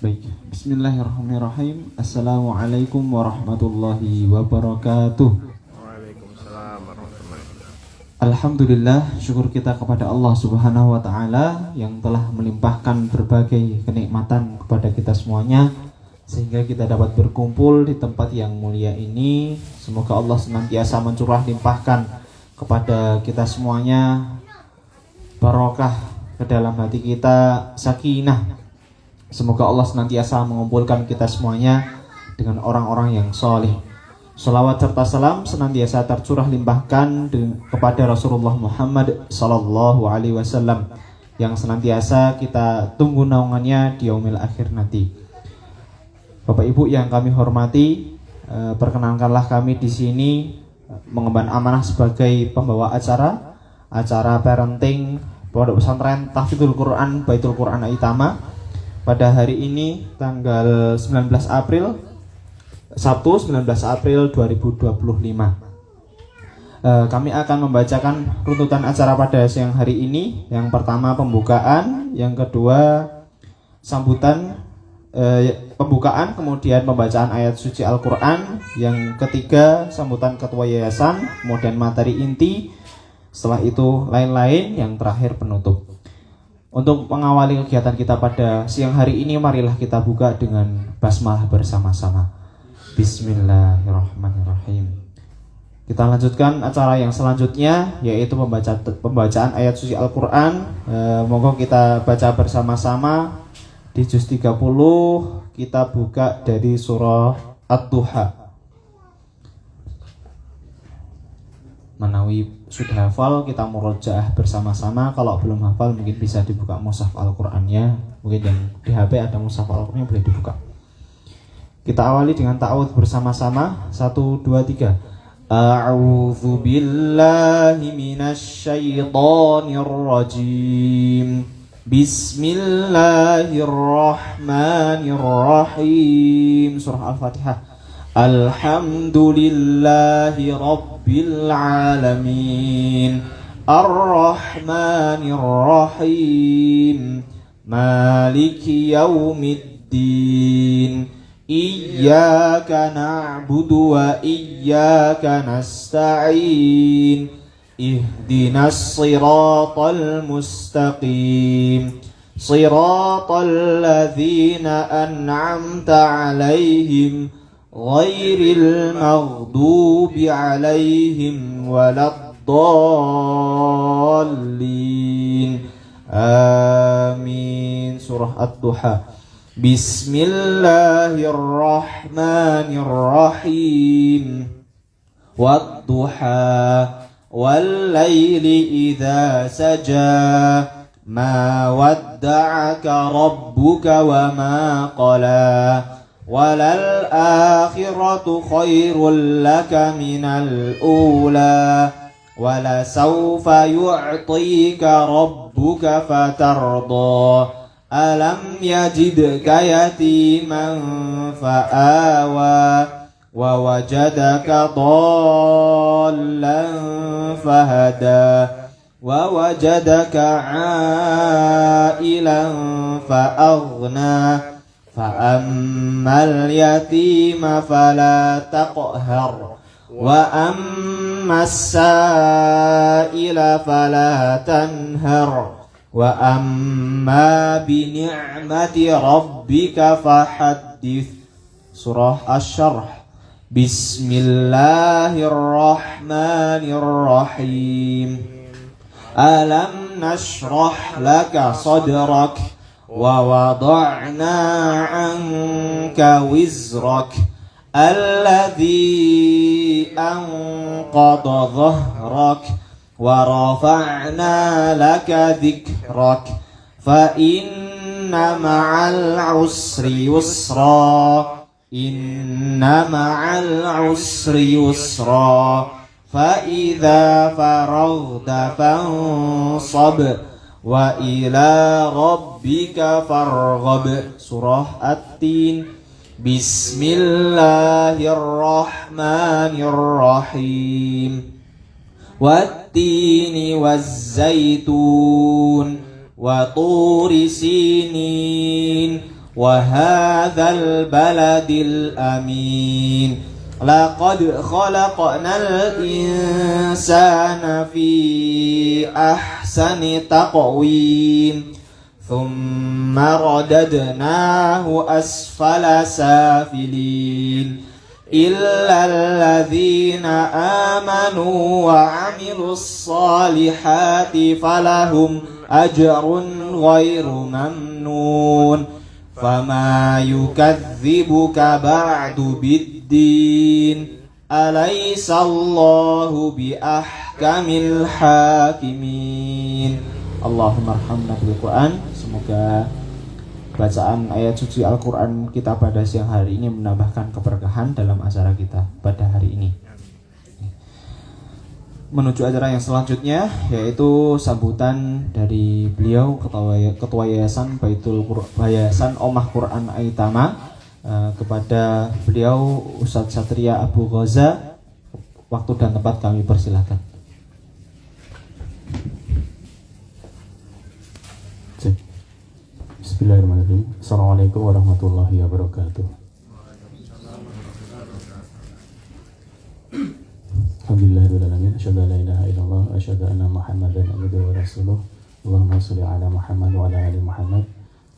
Baik, bismillahirrahmanirrahim. Assalamualaikum warahmatullahi wabarakatuh. Waalaikumsalam warahmatullahi wabarakatuh. Alhamdulillah, syukur kita kepada Allah Subhanahu wa taala yang telah melimpahkan berbagai kenikmatan kepada kita semuanya sehingga kita dapat berkumpul di tempat yang mulia ini. Semoga Allah senantiasa mencurah limpahkan kepada kita semuanya barokah ke dalam hati kita, sakinah. Semoga Allah senantiasa mengumpulkan kita semuanya dengan orang-orang yang soleh. Salawat serta salam senantiasa tercurah limpahkan kepada Rasulullah Muhammad Sallallahu Alaihi Wasallam yang senantiasa kita tunggu naungannya di yaumil akhir nanti. Bapak Ibu yang kami hormati, perkenankanlah kami di sini mengemban amanah sebagai pembawa acara parenting Pondok Pesantren Tahfidzul Quran Baitul Quran Aitama. Pada hari ini tanggal 19 April Sabtu 19 April 2025 kami akan membacakan runtutan acara pada siang hari ini. Yang pertama pembukaan, yang kedua sambutan pembukaan, kemudian pembacaan ayat suci Al-Quran, yang ketiga sambutan ketua yayasan, kemudian materi inti, setelah itu lain-lain, yang terakhir penutup. Untuk mengawali kegiatan kita pada siang hari ini, marilah kita buka dengan basmalah bersama-sama. Bismillahirrahmanirrahim. Kita lanjutkan acara yang selanjutnya, yaitu pembacaan ayat suci Al-Quran. Monggo kita baca bersama-sama di juz 30. Kita buka dari surah Ad-Duha. Menawi sudah hafal, kita murojaah bersama-sama. Kalau belum hafal, mungkin bisa dibuka mushaf Al-Qur'annya. Mungkin yang di HP ada mushaf Al-Qur'annya, boleh dibuka. Kita awali dengan ta'awudz bersama-sama. 1, 2, 3. A'udzu billahi minasyaitonir rajim. Bismillahirrahmanirrahim. Surah Al-Fatihah. Alhamdulillahi Rabbil Alamin, Ar-Rahmanir Rahim, Maliki Yaumiddin, Iyyaka na'budu wa iyyaka nasta'in, Ihdinas siratal mustaqim, Siratal ladzina an'amta 'alaihim ghairil maghdubi 'alaihim waladdallin. Amin. Surah Ad-Duha. Bismillahirrahmanirrahim. Wad-duha wal-laili idza saja. Ma wadda'aka rabbuka wa ma qala. Walal akhiratu khairul laka minal ula. Wala sawfa yu'tika rabbuka fatarda. Alam yajidka yatiman fa'awa. Wa wajadaka dhallan fahada. Wa wajadaka 'ailan fa'aghna. Fa'ammal yatima fala taqhar. Wa ammas sa'ila fala tanhar. Wa amma bi ni'mati rabbika fahaddits. Surah Asy-Syarh. Bismillahirrahmanirrahim. Alam nashrah laka sadrak. Wa wada'na 'anka wizrak alladhi anqadha dhahrak. Wa rafa'na laka dhikrak. Fa inna ma'al usri yusra. Inna ma'al usri yusra fa idza faraghta fansab wa ila rabbika farghab. Surah At-Tin. Bismillahirrahmanirrahim. Wat-tini waz-zaitun wa turi sinin wa hadzal baladil amin. Laqad khalaqnal insana fi ahsani taqwim thumma radadnahu asfala safilin illa alladhina amanu wa amilus salihati falahum ajrun ghairu mamnun. Fama yukadzibuka ba'du biddin alaysallahu biahkamil hakimin. Allahumma arhamna bil Quran. Semoga bacaan ayat suci Al-Quran kita pada siang hari ini menambahkan keberkahan dalam acara kita pada hari ini. Menuju acara yang selanjutnya, yaitu sambutan dari beliau Ketua Yayasan Yayasan Omah Quran Aitama. Kepada beliau Ustadz Satria Abu Ghaza, waktu dan tempat kami persilahkan. Bismillahirrahmanirrahim. Assalamualaikum warahmatullahi wabarakatuh. Alhamdulillahirrahmanirrahim. Asyhadu an la ilaha illallah wa asyhadu anna Muhammadan abduhu wa rasuluh. Allahumma shalli ala Muhammad wa ala ali Muhammad.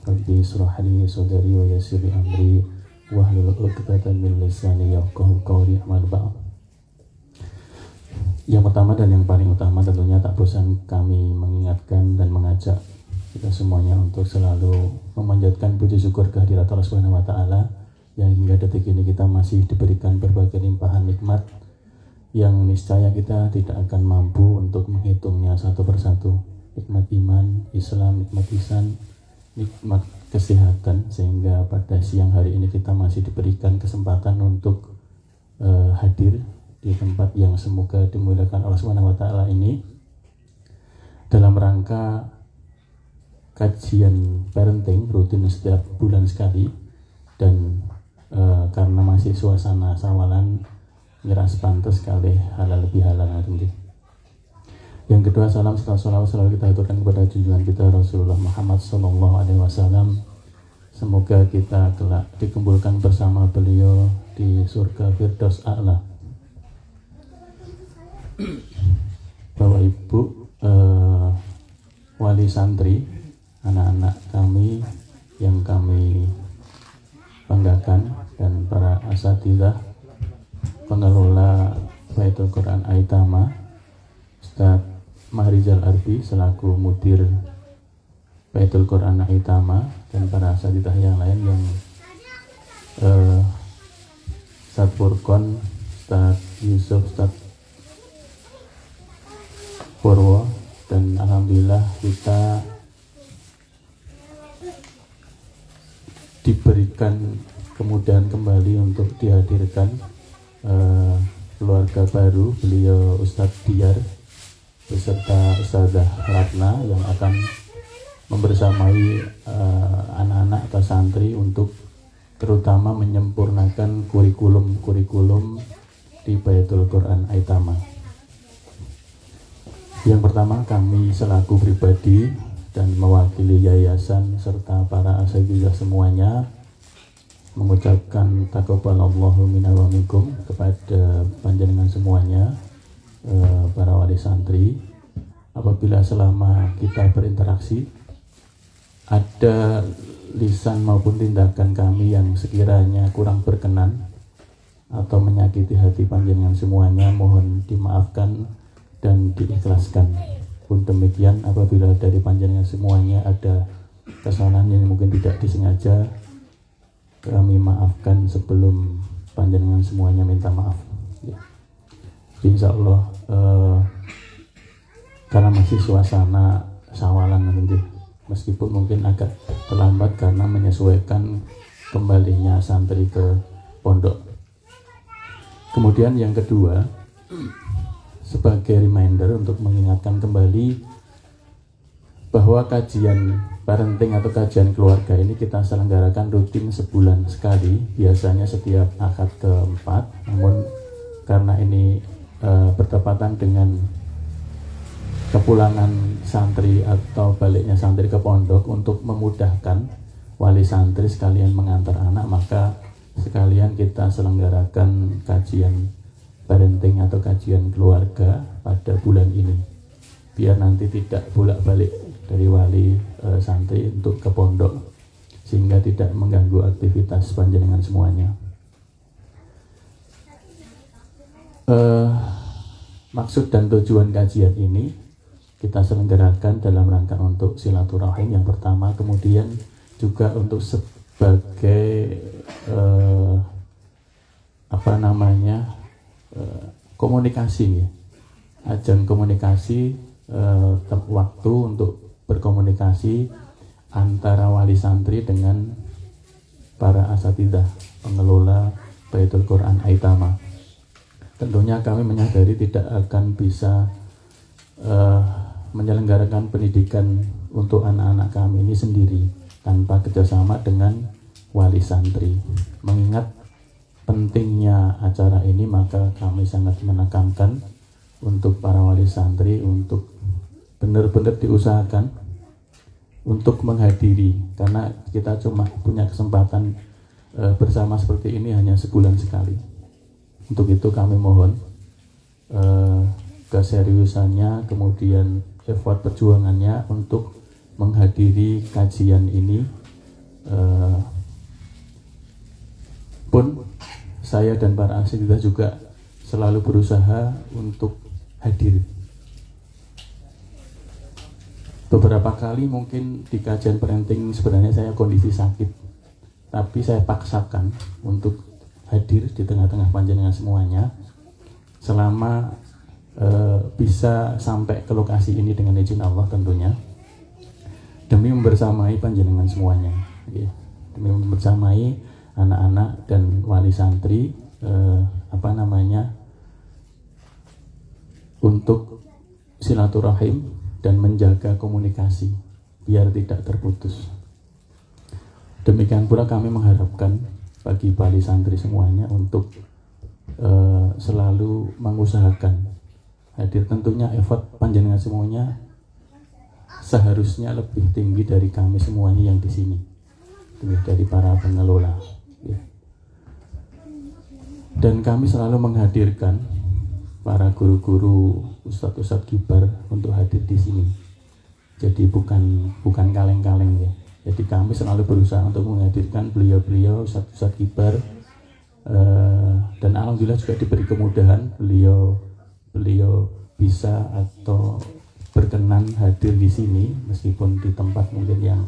Rabbi shrah li sadri wa yassir li amri wahlul 'uqdatam min lisani yafqahu qawli. Amal ba'd. Yang pertama dan yang paling utama tentunya tak bosan kami mengingatkan dan mengajak kita semuanya untuk selalu memanjatkan puji syukur kehadirat Allah Subhanahu wa taala yang hingga detik ini kita masih diberikan berbagai limpahan nikmat yang niscaya kita tidak akan mampu untuk menghitungnya satu persatu. Nikmat iman, Islam, nikmat ihsan, nikmat kesehatan, sehingga pada siang hari ini kita masih diberikan kesempatan untuk hadir di tempat yang semoga dimuliakan Allah Subhanahu wa taala ini dalam rangka kajian parenting rutin setiap bulan sekali. Dan karena masih suasana sawalan, ngeras pantas sekali halal lebih halal nanti. Yang kedua, salam serta salawat selalu kita aturkan kepada junjungan kita Rasulullah Muhammad SAW. Semoga kita kelak dikumpulkan bersama beliau di surga Firdaus A'la. Bapak Ibu, wali santri, anak-anak kami yang kami banggakan, dan para asatidzah pengelola Baitul Quran Aitama, Ustadz Mahrizal Arbi selaku mudir Baitul Quran Aitama, dan para asatidzah yang lain yang Ustadz Furqon, Ustadz Yusuf, Ustadz Purwo, dan alhamdulillah kita diberikan kemudahan kembali untuk dihadirkan keluarga baru beliau Ustadz Diyar beserta Ustadzah Ratna yang akan membersamai anak-anak atau santri untuk terutama menyempurnakan kurikulum di Baitul Quran Aitama. Yang pertama, kami selaku pribadi dan mewakili yayasan serta para asatidzah semuanya mengucapkan taqabbalallahu minna wa minkum kepada panjenengan semuanya, para wali santri. Apabila selama kita berinteraksi ada lisan maupun tindakan kami yang sekiranya kurang berkenan atau menyakiti hati panjenengan semuanya, mohon dimaafkan dan diikhlaskan. Pun demikian, apabila dari panjenengan semuanya ada kesalahan yang mungkin tidak disengaja, kami maafkan sebelum panjenengan semuanya minta maaf ya. Insya Allah karena masih suasana sawalan nanti, meskipun mungkin agak terlambat karena menyesuaikan kembalinya santri ke pondok. Kemudian yang kedua, sebagai reminder untuk mengingatkan kembali bahwa kajian parenting atau kajian keluarga ini kita selenggarakan rutin sebulan sekali, biasanya setiap akad keempat. Namun karena ini bertepatan dengan kepulangan santri atau baliknya santri ke pondok, untuk memudahkan wali santri sekalian mengantar anak, maka sekalian kita selenggarakan kajian parenting atau kajian keluarga pada bulan ini, biar nanti tidak bolak-balik dari wali santri untuk ke pondok, sehingga tidak mengganggu aktivitas panjenengan semuanya. Maksud dan tujuan kajian ini kita selenggarakan dalam rangka untuk silaturahim yang pertama, kemudian juga untuk sebagai komunikasi ya, ajang komunikasi, waktu untuk berkomunikasi antara wali santri dengan para asatidzah pengelola Baitul Quran Aitama. Tentunya kami menyadari tidak akan bisa menyelenggarakan pendidikan untuk anak-anak kami ini sendiri tanpa kerjasama dengan wali santri. Mengingat pentingnya acara ini, maka kami sangat menekankan untuk para wali santri untuk benar-benar diusahakan untuk menghadiri, karena kita cuma punya kesempatan bersama seperti ini hanya sebulan sekali. Untuk itu kami mohon keseriusannya, kemudian effort perjuangannya untuk menghadiri kajian ini. Pun saya dan para asatidzah juga selalu berusaha untuk hadir. Beberapa kali mungkin di kajian parenting sebenarnya saya kondisi sakit, tapi saya paksakan untuk hadir di tengah-tengah panjenengan semuanya selama bisa sampai ke lokasi ini dengan izin Allah tentunya, demi membersamai panjenengan semuanya, demi membersamai anak-anak dan wali santri untuk silaturahim dan menjaga komunikasi biar tidak terputus. Demikian pula kami mengharapkan bagi wali santri semuanya untuk selalu mengusahakan hadir. Tentunya effort panjenengan semuanya seharusnya lebih tinggi dari kami semuanya yang di sini, dari para pengelola. Dan kami selalu menghadirkan para guru-guru, ustadz-ustadz kibar untuk hadir di sini. Jadi bukan kaleng-kaleng ya. Jadi kami selalu berusaha untuk menghadirkan beliau-beliau ustadz-ustadz kibar, dan alhamdulillah juga diberi kemudahan beliau bisa atau berkenan hadir di sini meskipun di tempat mungkin yang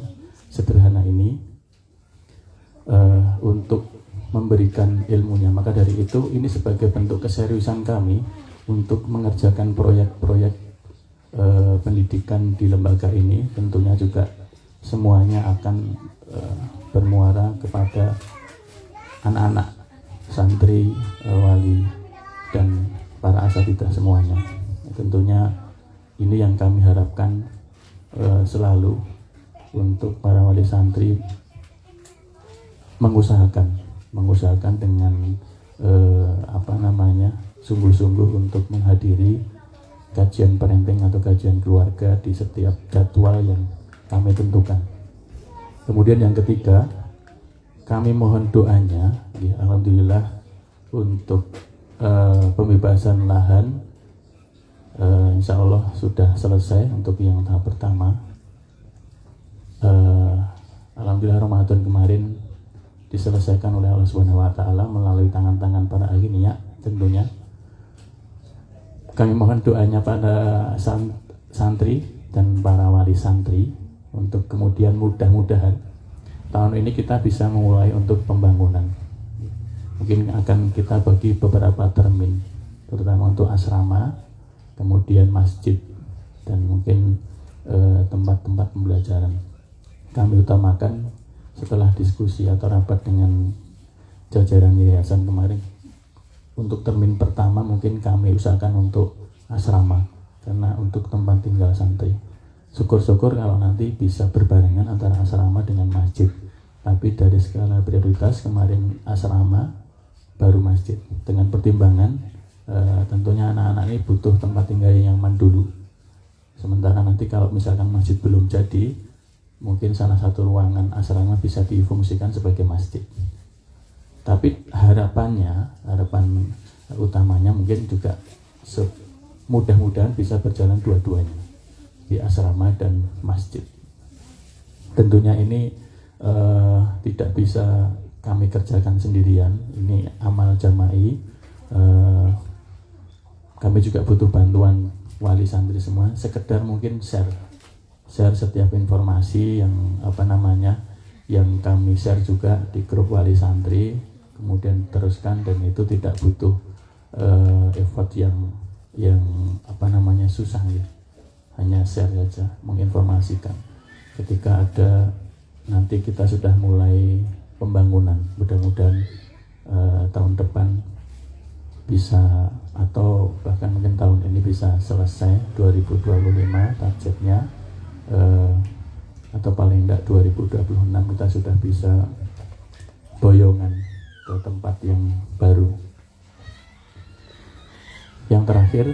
sederhana ini, untuk memberikan ilmunya. Maka dari itu ini sebagai bentuk keseriusan kami untuk mengerjakan proyek-proyek pendidikan di lembaga ini. Tentunya juga semuanya akan bermuara kepada anak-anak santri, wali, dan para asatidzah semuanya. Tentunya ini yang kami harapkan selalu untuk para wali santri mengusahakan dengan sungguh-sungguh untuk menghadiri kajian parenting atau kajian keluarga di setiap jadwal yang kami tentukan. Kemudian yang ketiga, kami mohon doanya, ya, alhamdulillah untuk pembebasan lahan insya Allah sudah selesai untuk yang tahap pertama. Alhamdulillah Ramadan kemarin diselesaikan oleh Allah Subhanahu wa taala melalui tangan-tangan para ahli niat. Tentunya kami mohon doanya pada santri dan para wali santri untuk kemudian mudah-mudahan tahun ini kita bisa memulai untuk pembangunan. Mungkin akan kita bagi beberapa termin, terutama untuk asrama, kemudian masjid, dan mungkin tempat-tempat pembelajaran. Kami utamakan setelah diskusi atau rapat dengan jajaran yayasan kemarin untuk termin pertama mungkin kami usahakan untuk asrama, karena untuk tempat tinggal santri. Syukur-syukur kalau nanti bisa berbarengan antara asrama dengan masjid. Tapi dari skala prioritas kemarin asrama baru masjid, dengan pertimbangan tentunya anak-anak ini butuh tempat tinggal yang nyaman dulu. Sementara nanti kalau misalkan masjid belum jadi, mungkin salah satu ruangan asrama bisa difungsikan sebagai masjid. Tapi harapan utamanya mungkin juga mudah-mudahan bisa berjalan dua-duanya, di asrama dan masjid. Tentunya ini tidak bisa kami kerjakan sendirian, ini amal jama'i. Kami juga butuh bantuan wali santri semua, sekedar mungkin share setiap informasi yang kami share juga di grup wali santri, kemudian teruskan, dan itu tidak butuh effort yang susah ya, hanya share saja, menginformasikan. Ketika ada nanti kita sudah mulai pembangunan, mudah-mudahan tahun depan bisa, atau bahkan mungkin tahun ini bisa selesai 2025 targetnya, atau paling tidak 2026 kita sudah bisa boyongan ke tempat yang baru. Yang terakhir,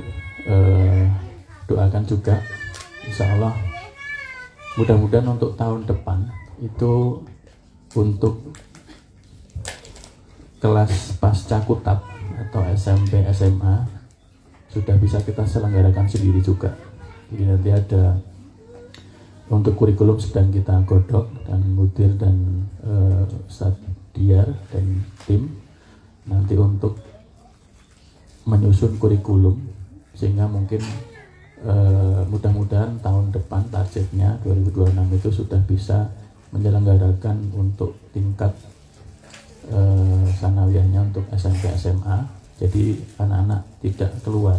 doakan juga insya Allah mudah-mudahan untuk tahun depan itu untuk kelas pasca kutab atau SMP SMA sudah bisa kita selenggarakan sendiri juga. Jadi nanti ada untuk kurikulum sedang kita godok, dan mudir dan Ustadz Diar dan tim nanti untuk menyusun kurikulum, sehingga mungkin mudah-mudahan tahun depan targetnya 2026 itu sudah bisa menyelenggarakan untuk tingkat sanawiyahnya untuk SMP SMA. Jadi anak-anak tidak keluar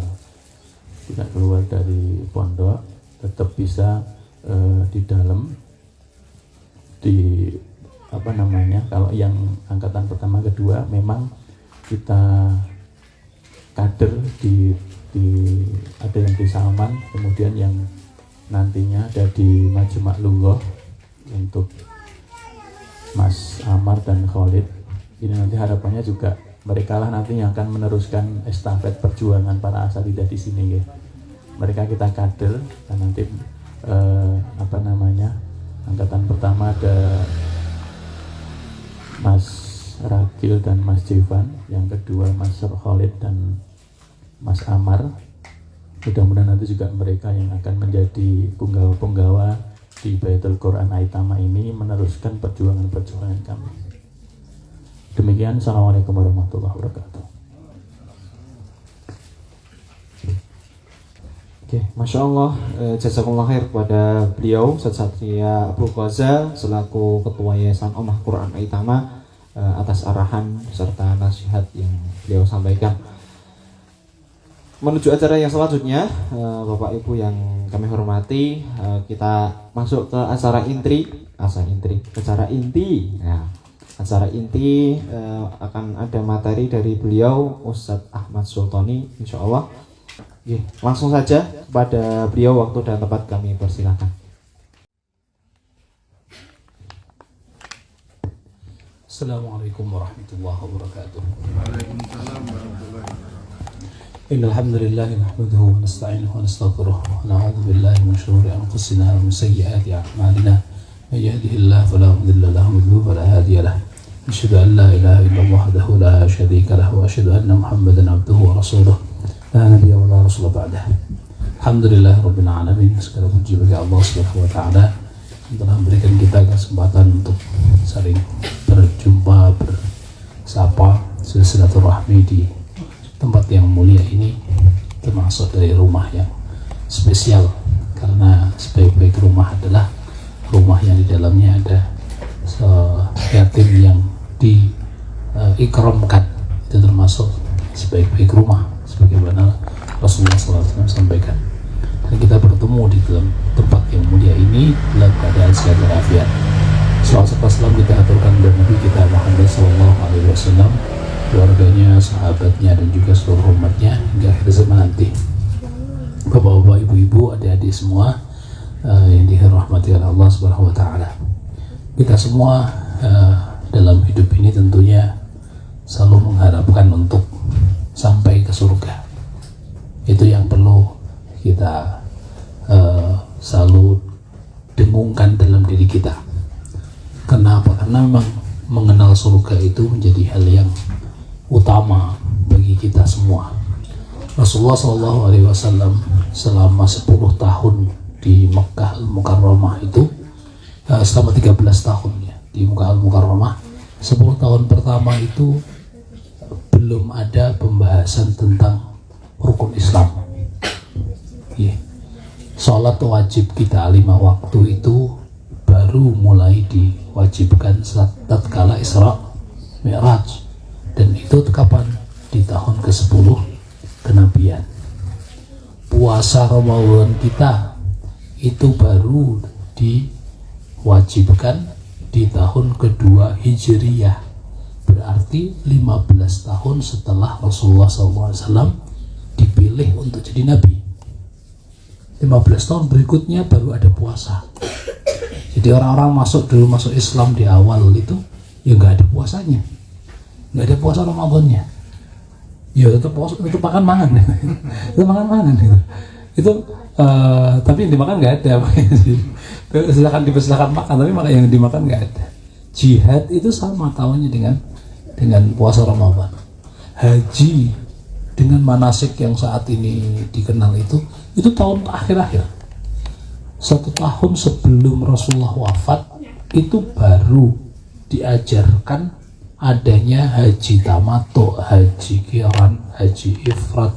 dari pondok, tetap bisa di dalam, kalau yang angkatan pertama kedua memang kita kader ada yang di Salman, kemudian yang nantinya ada di Majma' Lughah untuk Mas Amar dan Khalid. Ini nanti harapannya juga mereka lah nanti yang akan meneruskan estafet perjuangan para asatidzah di sini ya. Mereka kita kader, dan nanti angkatan pertama ada Mas Ragil dan Mas Jivan, yang kedua Mas Khalid dan Mas Amar. Mudah-mudahan nanti juga mereka yang akan menjadi punggawa-punggawa di Baitul Quran Aitama ini, meneruskan perjuangan-perjuangan kami. Demikian, Assalamualaikum warahmatullahi wabarakatuh. Oke, Masya Allah, jazakumullah khair kepada beliau Ustadz Satria Abu Ghazal selaku Ketua Yayasan Ummah Quran Aitama atas arahan serta nasihat yang beliau sampaikan. Menuju acara yang selanjutnya, Bapak Ibu yang kami hormati, kita masuk ke acara inti. Nah, acara inti akan ada materi dari beliau Ustadz Ahmad Sultani, insya Allah. Langsung saja kepada beliau, waktu dan tempat kami persilakan. Assalamualaikum warahmatullahi wabarakatuh. Waalaikumsalam warahmatullahi wabarakatuh. Innal hamdalillah nahmaduhu wa nasta'inuhu wa nastaghfiruh wa na'udzu billahi min shururi anfusina wa min sayyiati a'malina. May yahdihillahu fala mudilla lahu wa man yudlil fala hadiya lahu. Asyhadu an la ilaha illallah wahdahu la syarika lahu wa asyhadu anna Muhammadan abduhu wa rasuluh. La nabiyya wa la rasula ba'dah. Alhamdulillah rabbil alamin. Segala puji bagi Allah Subhanahu wa taala yang telah memberikan kita kesempatan untuk saling berjumpa, bersapa, silaturahmi di tempat yang mulia ini, termasuk dari rumah yang spesial, karena sebaik-baik rumah adalah rumah yang di dalamnya ada yatim yang diikramkan. Itu termasuk sebaik-baik rumah, sebagaimana Rasulullah SAW sampaikan. Dan kita bertemu di dalam tempat yang mulia ini dalam keadaan sehat walafiat. Salam kita aturkan kepada Nabi kita Muhammad SAW, keluarganya, sahabatnya, dan juga seluruh umatnya hingga akhir zaman nanti. Bapak-bapak, ibu-ibu, adik-adik semua yang dirahmati oleh Allah Subhanahu wa Ta'ala. Kita semua dalam hidup ini tentunya selalu mengharapkan untuk sampai ke surga. Itu yang perlu kita selalu dengungkan dalam diri kita. Kenapa? Karena memang mengenal surga itu menjadi hal yang utama bagi kita semua. Rasulullah SAW selama 10 tahun di Mekah Al-Mukarramah itu, selama 13 tahun ya di Mekah Al-Mukarramah, 10 tahun pertama itu belum ada pembahasan tentang rukun Islam. Sholat wajib kita 5 waktu itu baru mulai diwajibkan tatkala Isra Mi'raj, dan itu kapan? Di tahun ke-10 kenabian. Puasa Ramadan kita itu baru diwajibkan di tahun kedua Hijriyah, berarti 15 tahun setelah Rasulullah SAW dipilih untuk jadi Nabi. 15 tahun berikutnya baru ada puasa. Jadi orang-orang masuk Islam di awal itu ya nggak ada puasanya, nggak ada puasa Ramadannya, ya tetap makan-mangan itu makan-mangan itu tapi yang dimakan nggak ada. silakan makan, tapi yang dimakan nggak ada. Jihad itu sama tahunnya dengan puasa Ramadan. Haji dengan manasik yang saat ini dikenal itu tahun akhir-akhir. 1 tahun sebelum Rasulullah wafat itu baru diajarkan adanya haji tamattu, haji qiran, haji ifrad.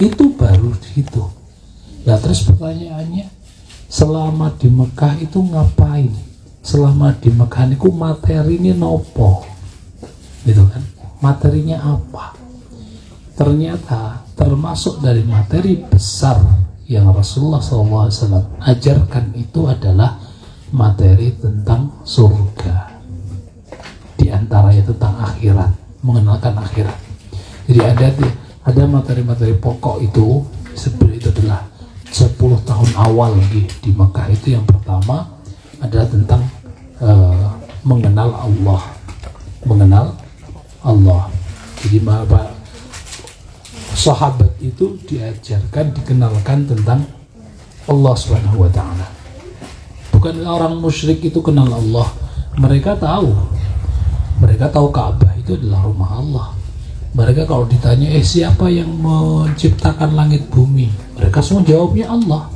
Itu baru itu. Nah, terus pertanyaannya, selama di Mekah itu ngapain? Selama di Mekah itu materinya nopo? Gitu kan? Materinya apa? Ternyata termasuk dari materi besar yang Rasulullah SAW ajarkan itu adalah materi tentang surga, di antaranya tentang akhirat, mengenalkan akhirat. Jadi ada materi-materi pokok itu. Sebenarnya itu adalah 10 tahun awal di Mekah itu. Yang pertama adalah tentang mengenal Allah. Jadi sahabat itu dikenalkan tentang Allah Subhanahu wa Ta'ala. Bukan orang musyrik itu kenal Allah. Mereka tahu Ka'bah itu adalah rumah Allah. Mereka kalau ditanya siapa yang menciptakan langit bumi, mereka semua jawabnya Allah.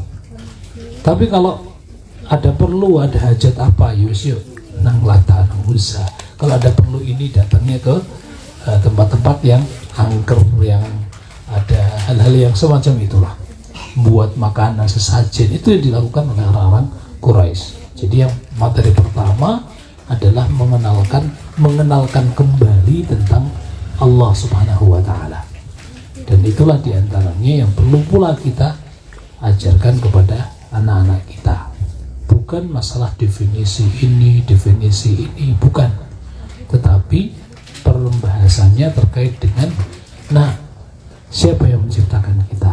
Tapi kalau ada hajat apa, yuk nang Lata, nang Uzza. Kalau ada perlu ini, datangnya ke tempat-tempat yang angker, yang ada hal-hal yang semacam itulah. Buat makanan, sesajen, itu yang dilakukan oleh orang-orang Quraisy. Jadi yang materi pertama adalah mengenalkan kembali tentang Allah Subhanahu wa Ta'ala. Dan itulah diantaranya yang perlu pula kita ajarkan kepada anak-anak kita. Bukan masalah definisi ini, bukan. Tetapi pembahasannya terkait dengan siapa yang menciptakan kita?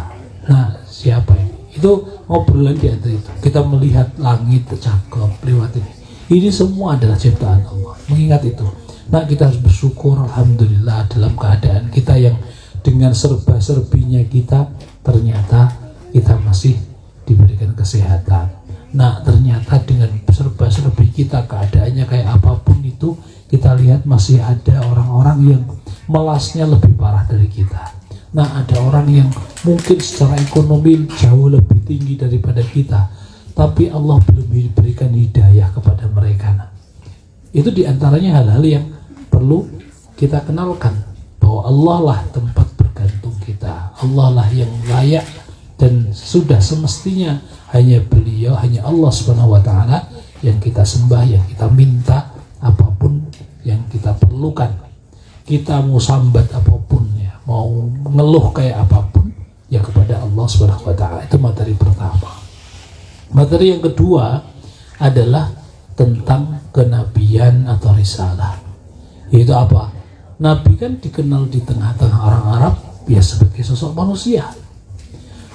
Siapa ini? Itu ngobrolan di antara itu. Kita melihat langit cakep lewat ini. Ini semua adalah ciptaan Allah. Mengingat itu, kita harus bersyukur, alhamdulillah, dalam keadaan kita yang dengan serba-serbinya kita, ternyata kita masih diberikan kesehatan. Ternyata dengan serba-serbi kita, keadaannya kayak apapun itu, kita lihat masih ada orang-orang yang melasnya lebih parah dari kita. Ada orang yang mungkin secara ekonomi jauh lebih tinggi daripada kita, tapi Allah belum diberikan hidayah kepada mereka. Itu diantaranya hal-hal yang perlu kita kenalkan, bahwa Allah lah tempat bergantung kita. Allah lah yang layak dan sudah semestinya hanya Beliau, hanya Allah Subhanahu wa Ta'ala yang kita sembah, yang kita minta apapun yang kita perlukan. Kita mau sambat apapun, mau ngeluh kayak apapun, ya kepada Allah Subhanahu wa Ta'ala. Itu materi pertama. Materi yang kedua adalah tentang kenabian atau risalah. Yaitu apa? Nabi kan dikenal di tengah-tengah orang Arab ya sebagai sosok manusia.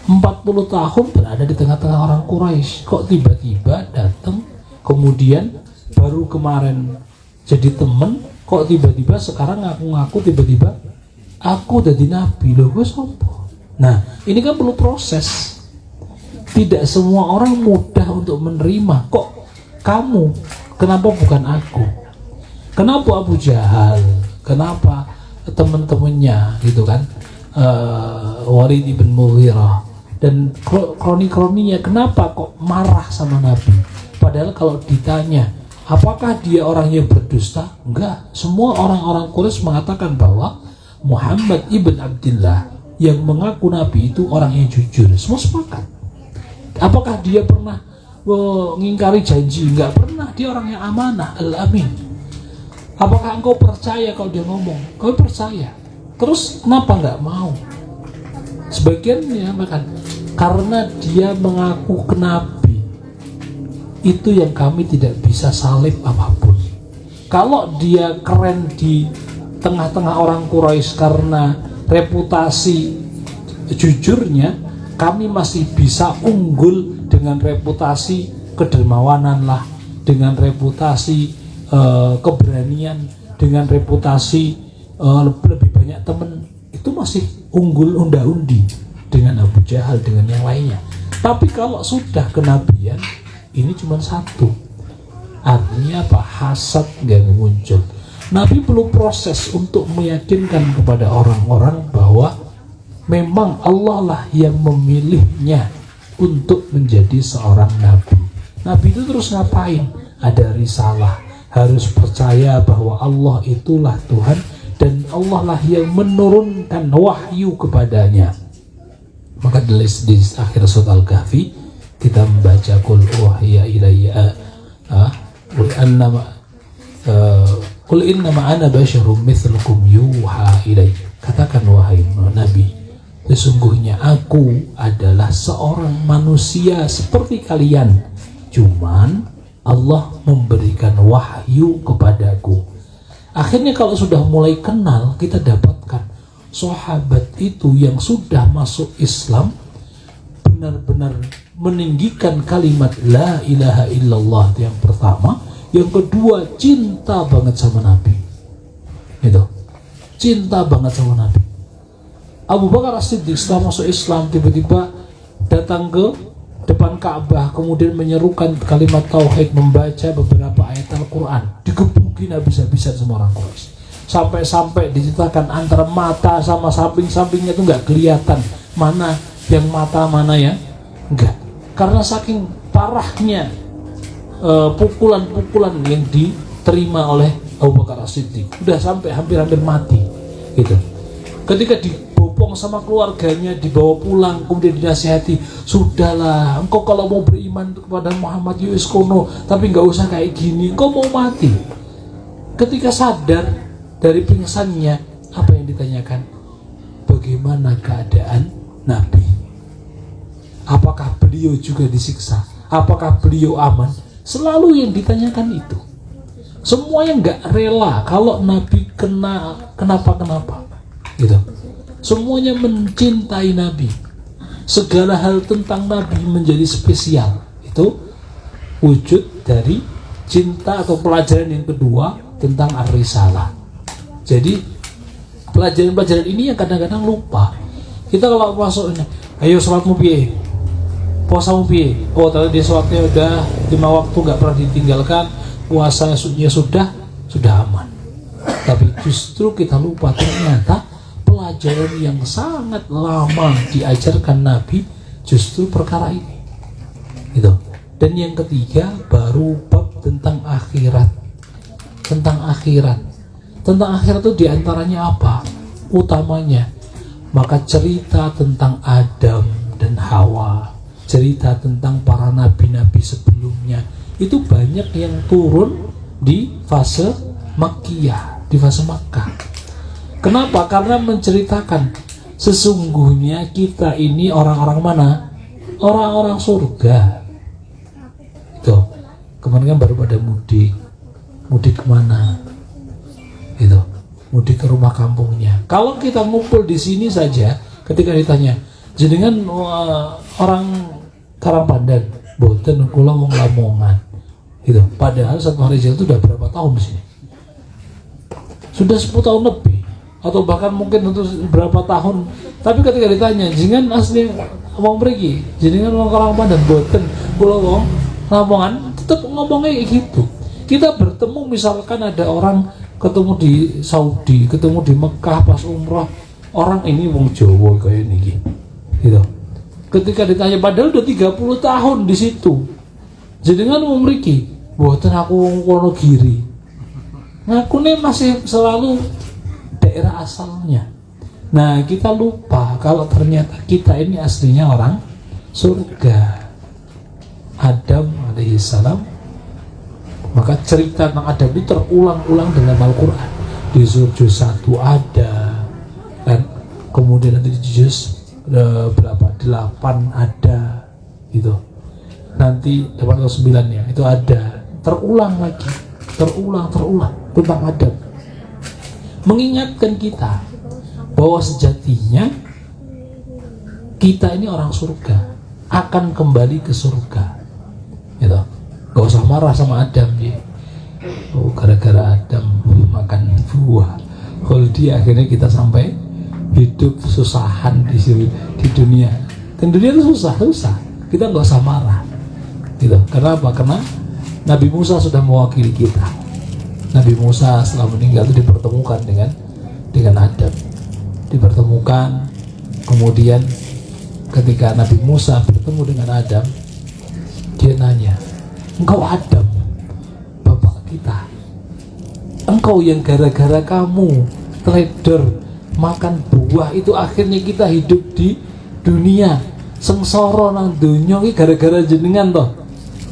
40 tahun berada di tengah-tengah orang Quraisy. Kok tiba-tiba datang, kemudian baru kemarin jadi temen, kok tiba-tiba sekarang ngaku-ngaku tiba-tiba aku jadi nabi. Loh, gue sopo? Nah, ini kan perlu proses. Tidak semua orang mudah untuk menerima. Kok kamu? Kenapa bukan aku? Kenapa Abu Jahal? Kenapa teman-temannya gitu kan? Walid ibn Mughirah dan kroni-kroninya, kenapa kok marah sama Nabi? Padahal kalau ditanya, apakah dia orang yang berdusta? Enggak. Semua orang-orang Quraisy mengatakan bahwa Muhammad ibn Abdullah yang mengaku Nabi itu orang yang jujur. Semua sepakat. Apakah dia pernah mengingkari janji? Enggak pernah. Dia orang yang amanah, al-amin. Apakah engkau percaya kalau dia ngomong? Kau percaya. Terus kenapa enggak mau? Sebagian mengatakan karena dia mengaku Nabi. Itu yang kami tidak bisa salib apapun. Kalau dia keren di tengah-tengah orang Quraisy karena reputasi jujurnya, kami masih bisa unggul dengan reputasi kedermawanan lah, dengan reputasi keberanian, dengan reputasi lebih banyak teman. Itu masih unggul unda-undi dengan Abu Jahal, dengan yang lainnya. Tapi kalau sudah kenabian, ini cuma satu. Artinya apa? Hasad gak muncul. Nabi perlu proses untuk meyakinkan kepada orang-orang bahwa memang Allah lah yang memilihnya untuk menjadi seorang nabi. Nabi itu terus ngapain? Ada risalah, harus percaya bahwa Allah itulah Tuhan dan Allah lah yang menurunkan wahyu kepadanya. Maka di akhir surat Al-Kahfi kita membaca qul uhiya ilayya qul innama ana basyarum mithlukum yuha ilayya. Katakan wahai Nabi, sesungguhnya aku adalah seorang manusia seperti kalian, cuman Allah memberikan wahyu kepadaku. Akhirnya kalau sudah mulai kenal, kita dapatkan sahabat itu yang sudah masuk Islam benar-benar meninggikan kalimat la ilaha illallah, itu yang pertama. Yang kedua, cinta banget sama Nabi. Gitu. Cinta banget sama Nabi. Abu Bakar As-Siddiq setelah masuk Islam tiba-tiba datang ke depan Ka'bah, kemudian menyerukan kalimat tauhid, membaca beberapa ayat Al-Quran, digebukin habis-habisan sama orang Quraisy. Sampai-sampai diceritakan antara mata sama samping-sampingnya itu nggak kelihatan mana yang mata mana yang enggak, karena saking parahnya pukulan-pukulan yang diterima oleh Abu Bakar As-Siddiq. Udah sampai hampir-hampir mati gitu. Ketika dibopong sama keluarganya, dibawa pulang, kemudian dinasihati, sudahlah, engkau kalau mau beriman kepada Muhammad yus kono, tapi nggak usah kayak gini, engkau mau mati. Ketika sadar dari pingsannya, apa yang ditanyakan? Bagaimana keadaan Nabi? Apakah beliau juga disiksa? Apakah beliau aman? Selalu yang ditanyakan itu. Semuanya nggak rela kalau Nabi kenapa gitu. Semuanya mencintai Nabi. Segala hal tentang Nabi menjadi spesial. Itu wujud dari cinta atau pelajaran yang kedua tentang ar-risalah. Jadi pelajaran-pelajaran ini yang kadang-kadang lupa. Kita kalau masuk ini, ayo sholatmu piye, puasamu piye. Oh, tadi dia sholatnya udah 5 waktu nggak pernah ditinggalkan, puasanya sudah aman. Tapi justru kita lupa ternyata pelajaran yang sangat lama diajarkan Nabi justru perkara ini. Gitu. Dan yang ketiga baru bab tentang akhirat. Tentang akhirat itu diantaranya apa? Utamanya, maka cerita tentang Adam dan Hawa, cerita tentang para nabi-nabi sebelumnya, itu banyak yang turun di fase Makkiyah, di fase Makkah. Kenapa? Karena menceritakan sesungguhnya kita ini orang-orang mana? Orang-orang surga. Itu. Kemarin kan baru pada mudik. Mudik kemana? Gitu. Mudik ke rumah kampungnya. Kalau kita ngumpul di sini saja, ketika ditanya, jenengan orang Karangpandan, boten kula wong Lamongan. Gitu. Padahal satu hari itu udah berapa tahun di sini? Sudah 10 tahun lebih, atau bahkan mungkin untuk berapa tahun. Tapi ketika ditanya, jenengan asli wong mriki, jenengan wong Karangpandan, boten kula wong Lamongan, tetap ngomongnya kayak gitu. Kita bertemu, misalkan ada orang ketemu di Saudi, ketemu di Mekah pas umrah, orang ini wong Jawa kayak ini gitu. Ketika ditanya, padahal udah 30 tahun di situ, jenengan wong mriki, mboten aku wong Wonogiri. Ngaku nih masih selalu daerah asalnya. Nah, kita lupa kalau ternyata kita ini aslinya orang surga. Adam alaihissalam, maka cerita tentang Adam itu terulang-ulang dalam Al-Quran. Di juz 1 ada, dan kemudian nanti di juz berapa? 8 ada gitu. Nanti 8 atau 9 ya, itu ada. Terulang lagi, terulang tentang Adam. Mengingatkan kita bahwa sejatinya kita ini orang surga, akan kembali ke surga. Gitu. Gak usah marah sama Adam ya. Oh, gara-gara Adam makan buah, kalau dia akhirnya kita sampai hidup susahan di dunia. Dan dunia itu susah. Kita nggak usah marah. Gitu. Kenapa? Karena Nabi Musa sudah mewakili kita. Nabi Musa setelah meninggal itu dipertemukan dengan Adam. Dipertemukan, kemudian ketika Nabi Musa bertemu dengan Adam, dia nanya, engkau Adam, bapak kita, engkau yang gara-gara kamu teledor makan buah itu akhirnya kita hidup di dunia sengsara nang donya iki gara-gara jenengan toh.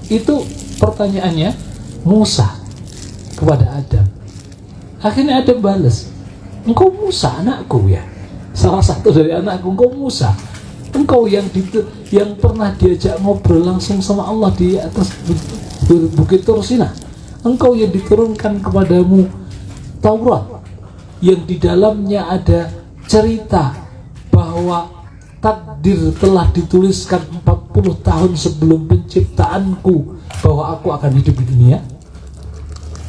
Itu pertanyaannya Musa kepada Adam. Akhirnya Adam balas, engkau Musa anakku ya, salah satu dari anakku, engkau Musa, engkau yang pernah diajak ngobrol langsung sama Allah di atas bukit Tursina, engkau yang diturunkan kepadamu Taurat yang di dalamnya ada cerita bahwa takdir telah dituliskan 40 tahun sebelum penciptaanku bahwa aku akan hidup di dunia.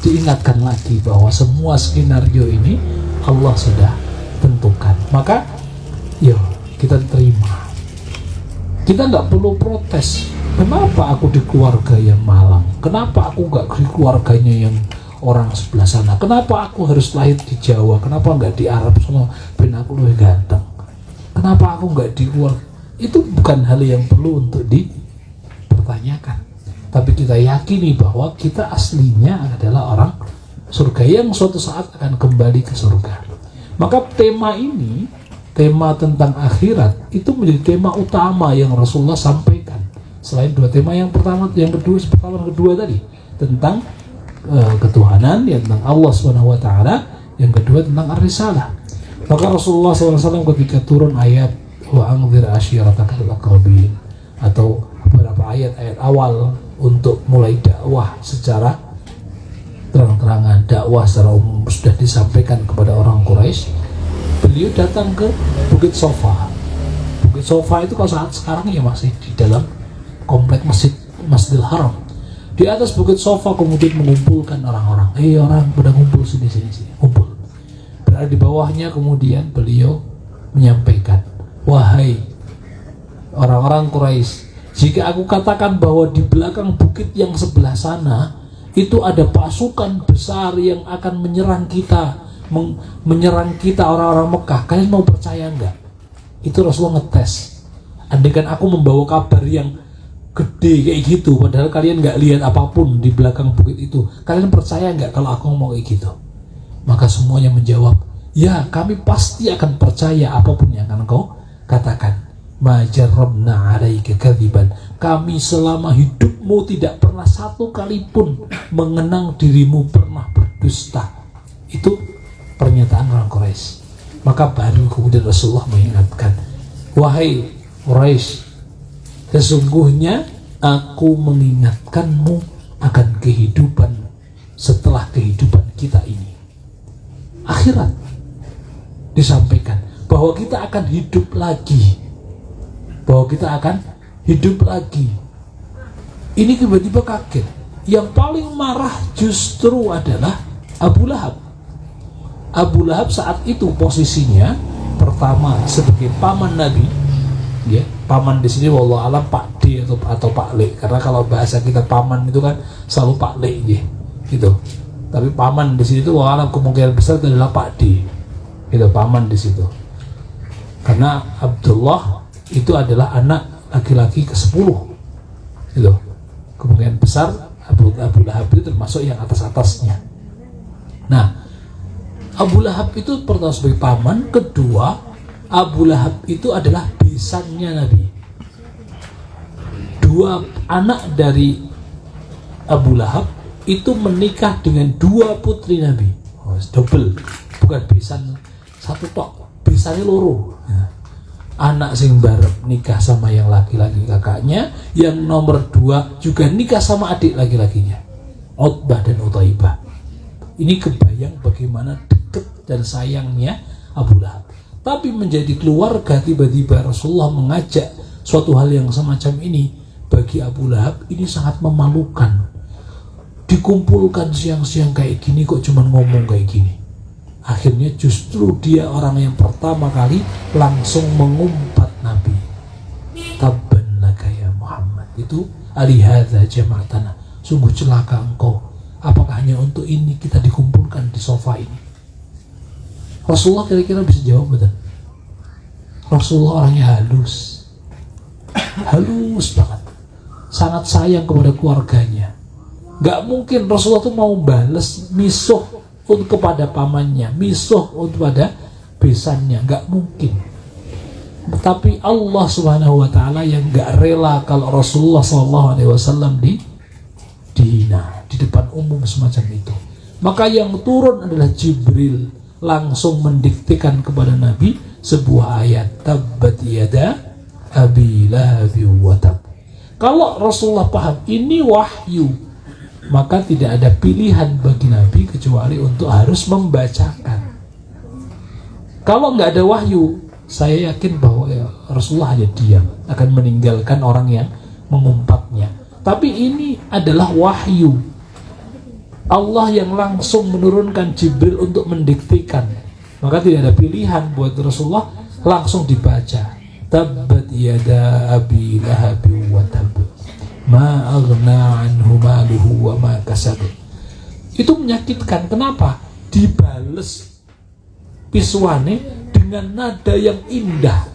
Diingatkan lagi bahwa semua skenario ini Allah sudah tentukan. Maka yuk kita terima. Kita nggak perlu protes. Kenapa aku di keluarga yang malang? Kenapa aku nggak di keluarganya yang orang sebelah sana? Kenapa aku harus lahir di Jawa? Kenapa nggak di Arab sana? Ben aku lebih ganteng. Kenapa aku nggak di luar? Itu bukan hal yang perlu untuk dipertanyakan. Tapi kita yakini bahwa kita aslinya adalah orang surga yang suatu saat akan kembali ke surga. Maka tema ini, tema tentang akhirat, itu menjadi tema utama yang Rasulullah sampaikan. Selain dua tema yang pertama, yang kedua tadi tentang ketuhanan, yang tentang Allah SWT, yang kedua tentang ar-risalah. Maka Rasulullah SAW ketika turun ayat wa anzir ashiratakal aqrabin, atau beberapa ayat-ayat awal untuk mulai dakwah secara terang-terangan, dakwah secara umum sudah disampaikan kepada orang Quraisy, beliau datang ke Bukit Sofa. Bukit Sofa itu kalau saat sekarang ya masih di dalam komplek Masjidil Haram. Di atas Bukit Sofa kemudian mengumpulkan orang-orang. Orang pada ngumpul sini, kumpul. Berada di bawahnya kemudian beliau menyampaikan, wahai orang-orang Quraisy, jika aku katakan bahwa di belakang bukit yang sebelah sana itu ada pasukan besar yang akan menyerang kita orang-orang Mekah, kalian mau percaya enggak? Itu Rasulullah ngetes. Andaikan aku membawa kabar yang gede kayak gitu, padahal kalian enggak lihat apapun di belakang bukit itu, kalian percaya enggak kalau aku ngomong kayak gitu? Maka semuanya menjawab, ya kami pasti akan percaya apapun yang akan kau katakan. Ma jarrabna alaika kadziban, kami selama hidupmu tidak pernah satu kali pun mengenang dirimu pernah berdusta. Itu pernyataan orang Quraisy. Maka baru kemudian Rasulullah mengingatkan, wahai Quraisy, sesungguhnya aku mengingatkanmu akan kehidupan setelah kehidupan kita ini. Akhirat disampaikan bahwa kita akan hidup lagi. Bahwa kita akan hidup lagi. Ini tiba-tiba kaget. Yang paling marah justru adalah Abu Lahab. Abu Lahab saat itu posisinya pertama sebagai paman Nabi, ya, paman di sini wallahu alam Pak D atau Pak Le, karena kalau bahasa kita paman itu kan selalu Pak Le, ya, gitu. Tapi paman di sini itu wallahu alam kemungkinan besar itu adalah Pak D, gitu, paman di situ. Karena Abdullah itu adalah anak laki-laki ke-10, gitu. Kemungkinan besar Abu Lahab itu termasuk yang atas-atasnya. Nah, Abu Lahab itu pertama sebagai paman, kedua Abu Lahab itu adalah besannya Nabi. Dua anak dari Abu Lahab itu menikah dengan dua putri Nabi. Oh, double, bukan besan satu tok, besannya loro. Nah, anak sing barep nikah sama yang laki-laki kakaknya, yang nomor 2 juga nikah sama adik laki-lakinya, Utbah dan Utaibah. Ini kebayang bagaimana dekat dan sayangnya Abu Lahab. Tapi menjadi keluarga tiba-tiba Rasulullah mengajak suatu hal yang semacam ini, bagi Abu Lahab ini sangat memalukan. Dikumpulkan siang-siang kayak gini kok cuma ngomong kayak gini. Akhirnya justru dia orang yang pertama kali langsung mengumpat Nabi. Tabban laka ya Muhammad. Itu alihadza jama'atana. Sungguh celaka engkau. Apakah hanya untuk ini kita dikumpulkan di sofa ini? Rasulullah kira-kira bisa jawab betul. Rasulullah orangnya halus. Halus banget. Sangat sayang kepada keluarganya. Gak mungkin Rasulullah tuh mau bales misuh kepada pamannya, misuh pada besannya, nggak mungkin. Tapi Allah Subhanahu Wa Taala yang nggak rela kalau Rasulullah SAW dihina di depan umum semacam itu. Maka yang turun adalah Jibril, langsung mendiktekan kepada Nabi sebuah ayat, tabbat yada abi lahabi wa tab. Kalau Rasulullah paham ini wahyu, maka tidak ada pilihan bagi Nabi kecuali untuk harus membacakan. Kalau nggak ada wahyu, saya yakin bahwa Rasulullah hanya diam, akan meninggalkan orang yang mengumpatnya. Tapi ini adalah wahyu. Allah yang langsung menurunkan Jibril untuk mendiktikan. Maka tidak ada pilihan buat Rasulullah, langsung dibaca. Tabbat yada abi lahabi wa tab. Ma aghna anhu maluhu wa ma kasab. Itu menyakitkan. Kenapa? Dibales pisuane dengan nada yang indah.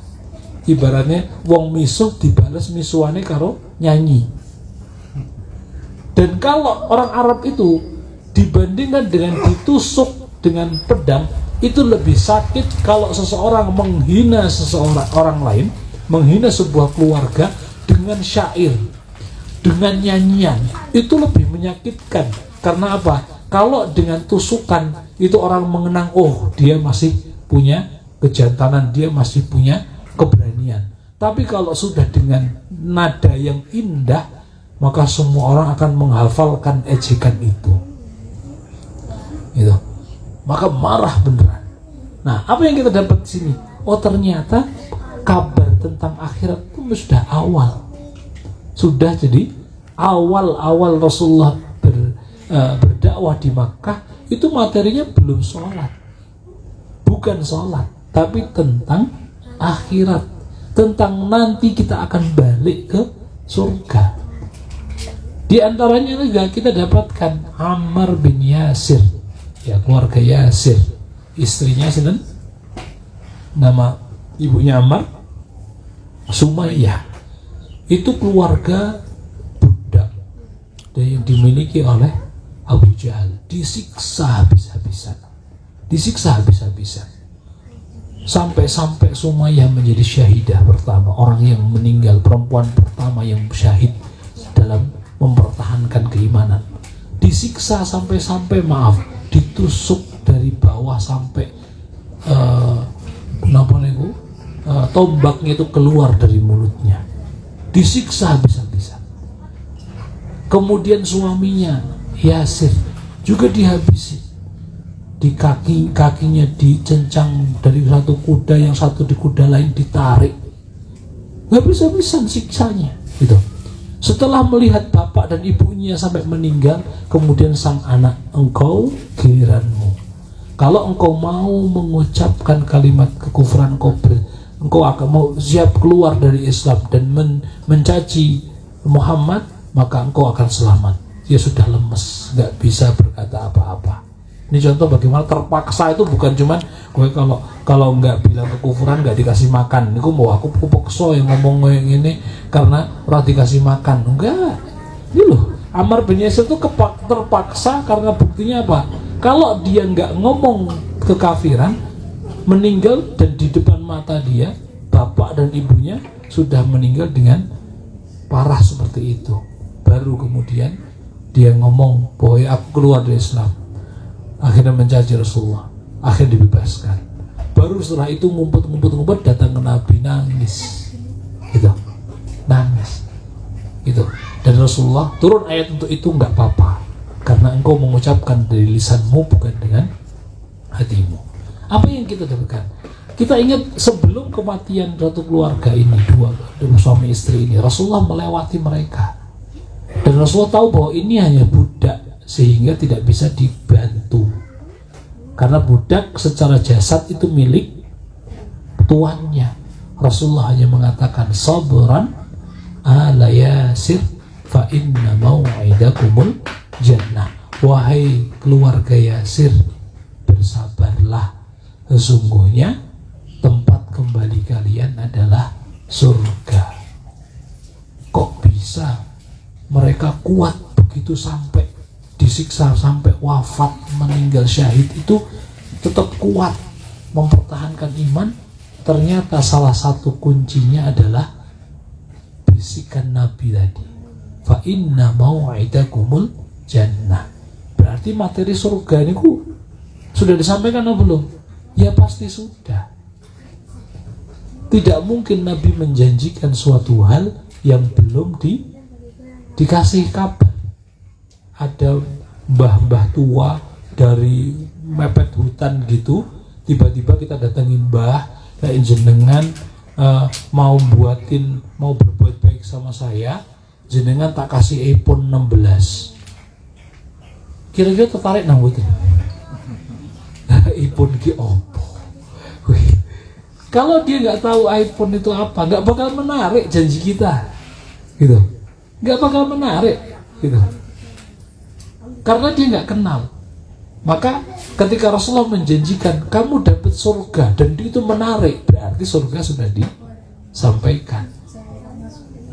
Ibaratnya wong misuh dibales misuane karo nyanyi. Dan kalau orang Arab itu dibandingkan dengan ditusuk dengan pedang, itu lebih sakit kalau seseorang menghina orang lain, menghina sebuah keluarga dengan syair, dengan nyanyian, itu lebih menyakitkan. Karena apa? Kalau dengan tusukan itu orang mengenang, oh dia masih punya kejantanan, dia masih punya keberanian. Tapi kalau sudah dengan nada yang indah, maka semua orang akan menghafalkan ejekan itu. Gitu. Maka marah beneran. Nah, apa yang kita dapat di sini? Oh, ternyata kabar tentang akhirat itu sudah awal. Sudah jadi awal-awal Rasulullah berdakwah di Makkah itu materinya belum sholat, bukan sholat, tapi tentang akhirat, tentang nanti kita akan balik ke surga. Di antaranya juga kita dapatkan Ammar bin Yasir, ya, keluarga Yasir, istrinya sinten? Nama ibunya Ammar, Sumayyah. Itu keluarga budak yang dimiliki oleh Abu Jahal. Disiksa habis-habisan, sampai Sumayyah menjadi syahidah pertama, orang yang meninggal, perempuan pertama yang syahid dalam mempertahankan keimanan. Disiksa sampai maaf, ditusuk dari bawah sampai tombaknya itu keluar dari mulutnya. Disiksa habis-habisan. Kemudian suaminya Yasir juga dihabisi, di kakinya dicencang dari satu kuda, yang satu di kuda lain ditarik, nggak bisa-bisan siksanya gitu. Setelah melihat bapak dan ibunya sampai meninggal, kemudian sang anak, engkau giliranmu. Kalau engkau mau mengucapkan kalimat kekufuran, engkau akan mau siap keluar dari Islam dan mencaci Muhammad, maka engkau akan selamat. Dia sudah lemes, nggak bisa berkata apa-apa. Ini contoh bagaimana terpaksa itu bukan cuman gue kalau nggak bilang kekufuran nggak dikasih makan. Ini mau aku paksa yang ngomong yang ini karena orang dikasih makan. Enggak. Ini loh, Ammar bin Yasir itu terpaksa karena buktinya apa? Kalau dia nggak ngomong kekafiran, meninggal dan di depan mata dia, bapak dan ibunya sudah meninggal dengan parah seperti itu. Baru kemudian dia ngomong bahwa aku keluar dari Islam. Akhirnya mencaci Rasulullah, akhirnya dibebaskan. Baru setelah itu ngumpet datang ke Nabi, nangis gitu, nangis gitu. Dan Rasulullah turun ayat untuk itu, nggak apa-apa karena engkau mengucapkan dari lisanmu bukan dengan hatimu. Apa yang kita dapatkan? Kita ingat sebelum kematian satu keluarga ini, dua suami istri ini, Rasulullah melewati mereka. Dan Rasulullah tahu bahwa ini hanya budak, sehingga tidak bisa dibantu. Karena budak secara jasad itu milik tuannya. Rasulullah hanya mengatakan, sabran ala Yasir fa inna mau'idakumul jannah. Wahai keluarga Yasir, bersabarlah, sesungguhnya tempat kembali kalian adalah surga. Kok bisa mereka kuat begitu sampai disiksa, sampai wafat, meninggal syahid itu tetap kuat mempertahankan iman? Ternyata salah satu kuncinya adalah bisikan Nabi tadi, fa inna mau'idakumul jannah. Berarti materi surga ini sudah disampaikan atau belum? Ya pasti sudah. Tidak mungkin Nabi menjanjikan suatu hal yang belum dikasih kabar. Ada mbah-mbah tua dari mepet hutan gitu, tiba-tiba kita datangin mbah, jenengan mau berbuat baik sama saya, jenengan tak kasih iPhone 16. Kira-kira tertarik nang mboten? iPhone ki opo? Kalau dia nggak tahu iPhone itu apa, nggak bakal menarik janji kita, gitu. Nggak bakal menarik, gitu. Karena dia nggak kenal. Maka ketika Rasulullah menjanjikan kamu dapat surga dan itu menarik, berarti surga sudah disampaikan.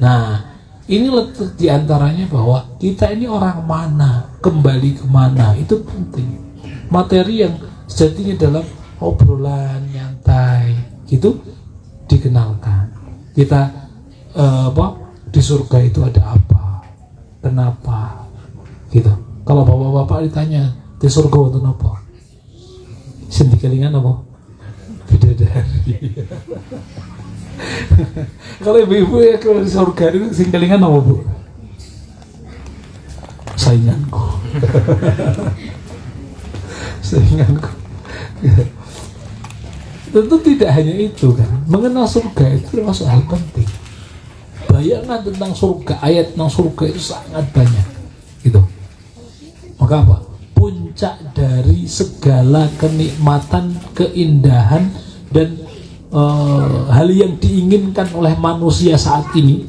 Nah, ini letak diantaranya bahwa kita ini orang mana, kembali kemana, itu penting. Materi yang sejatinya dalam obrolan nyantai gitu dikenalkan. Kita di surga itu ada apa, kenapa, gitu. Kalau bapak-bapak ditanya di surga itu apa, sendi kelingan apa, bidadari. Kalau ibu-ibu ya kalau di surga itu sendi kelingan apa bu? Sainganku. Sainganku. Tentu tidak hanya itu kan, mengenal surga itu termasuk hal penting. Bayangan tentang surga, ayat tentang surga itu sangat banyak, gitu. Maka apa? Puncak dari segala kenikmatan, keindahan dan hal yang diinginkan oleh manusia saat ini,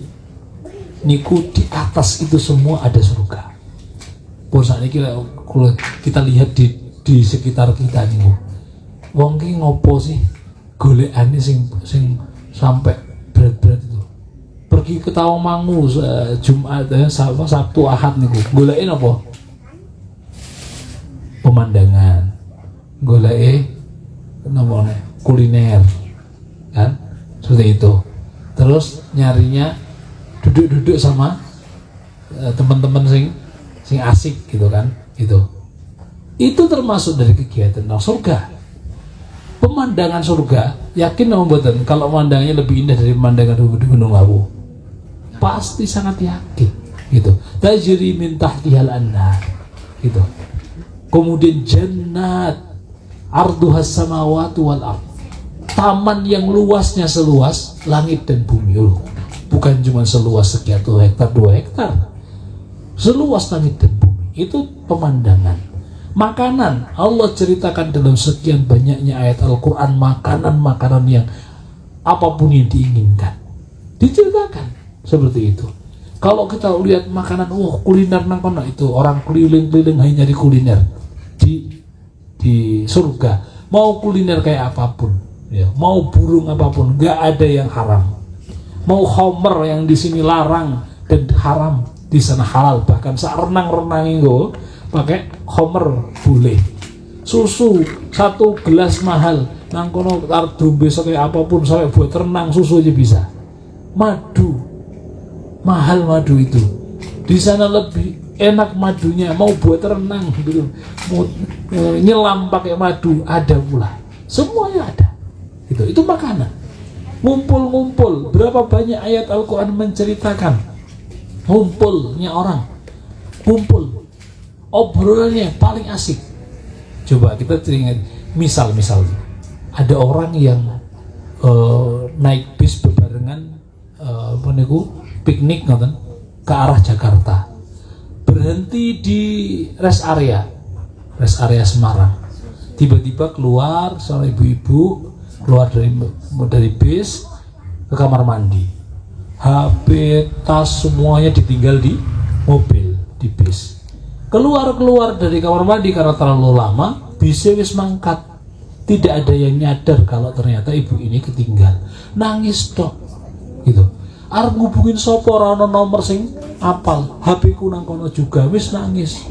niku di atas itu semua ada surga. Saat ini kita lihat di sekitar kita nih, wong ki ngopo sih golekane sing sampai berat-berat itu. Pergi ke Tawangmangu Jumat, Sabtu, Ahad niku golekin apa? Pemandangan, golek namanya kuliner, kan? Seperti itu. Terus nyarinya duduk-duduk sama teman-teman sing asik gitu kan? Itu termasuk dari kegiatan surga. Pemandangan surga, yakin membuatkan kalau pemandangannya lebih indah dari pemandangan di Gunung Lawu? Pasti sangat yakin, gitu. Tajri min tahtihal anhar, gitu. Kemudian jannat arduhas samawati wal ard, taman yang luasnya seluas langit dan bumi. Bukan cuma seluas sekian 1 hektar 2 hektar, seluas langit dan bumi. Itu pemandangan. Makanan, Allah ceritakan dalam sekian banyaknya ayat Al-Quran, makanan-makanan yang apapun yang diinginkan diceritakan seperti itu. Kalau kita lihat makanan, kuliner nang kono, itu orang keliling-keliling hanya nyari kuliner di surga. Mau kuliner kayak apapun, ya, mau burung apapun, nggak ada yang haram. Mau khomer yang di sini larang dan haram, di sana halal. Bahkan saat renang-renang itu pakai khomer boleh. Susu 1 gelas mahal, nang kono ardo besok kayak apapun sampai buat renang susu aja bisa. Madu mahal, madu itu di sana lebih enak madunya. Mau buat renang gitu, mau nyelam pakai madu ada pula, semuanya ada. Itu makanan. Ngumpul-ngumpul, berapa banyak ayat Al-Quran menceritakan ngumpulnya orang, ngumpul, obrolannya paling asik. Coba kita teringat misal ada orang yang naik bis bebarengan piknik ngoten ke arah Jakarta, berhenti di rest area Semarang. Tiba-tiba keluar seorang ibu-ibu, keluar dari bis ke kamar mandi, HP, tas semuanya ditinggal di mobil, di bis. Keluar dari kamar mandi karena terlalu lama, bisnya wis mangkat. Tidak ada yang nyadar kalau ternyata ibu ini ketinggal. Nangis dok, gitu. Arep ngubungin sopo ora ana nomor sing apal. HP ku nang kono juga, wis nangis.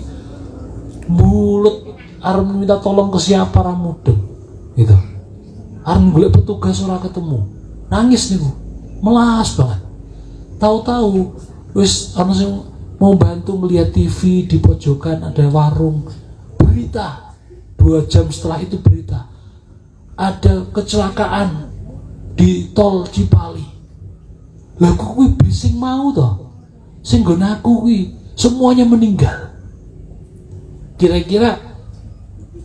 Mulut arep minta tolong ke siapa ra mudeng, gitu. Arep golek petugas ora ketemu. Nangis niku. Melas banget. Tahu-tahu wis ana sing mau bantu melihat TV di pojokan, ada warung. Berita 2 jam setelah itu berita ada kecelakaan di tol Cipali. Lah kuwi bising mau toh, sing nggon aku kuwi semuanya meninggal. Kira-kira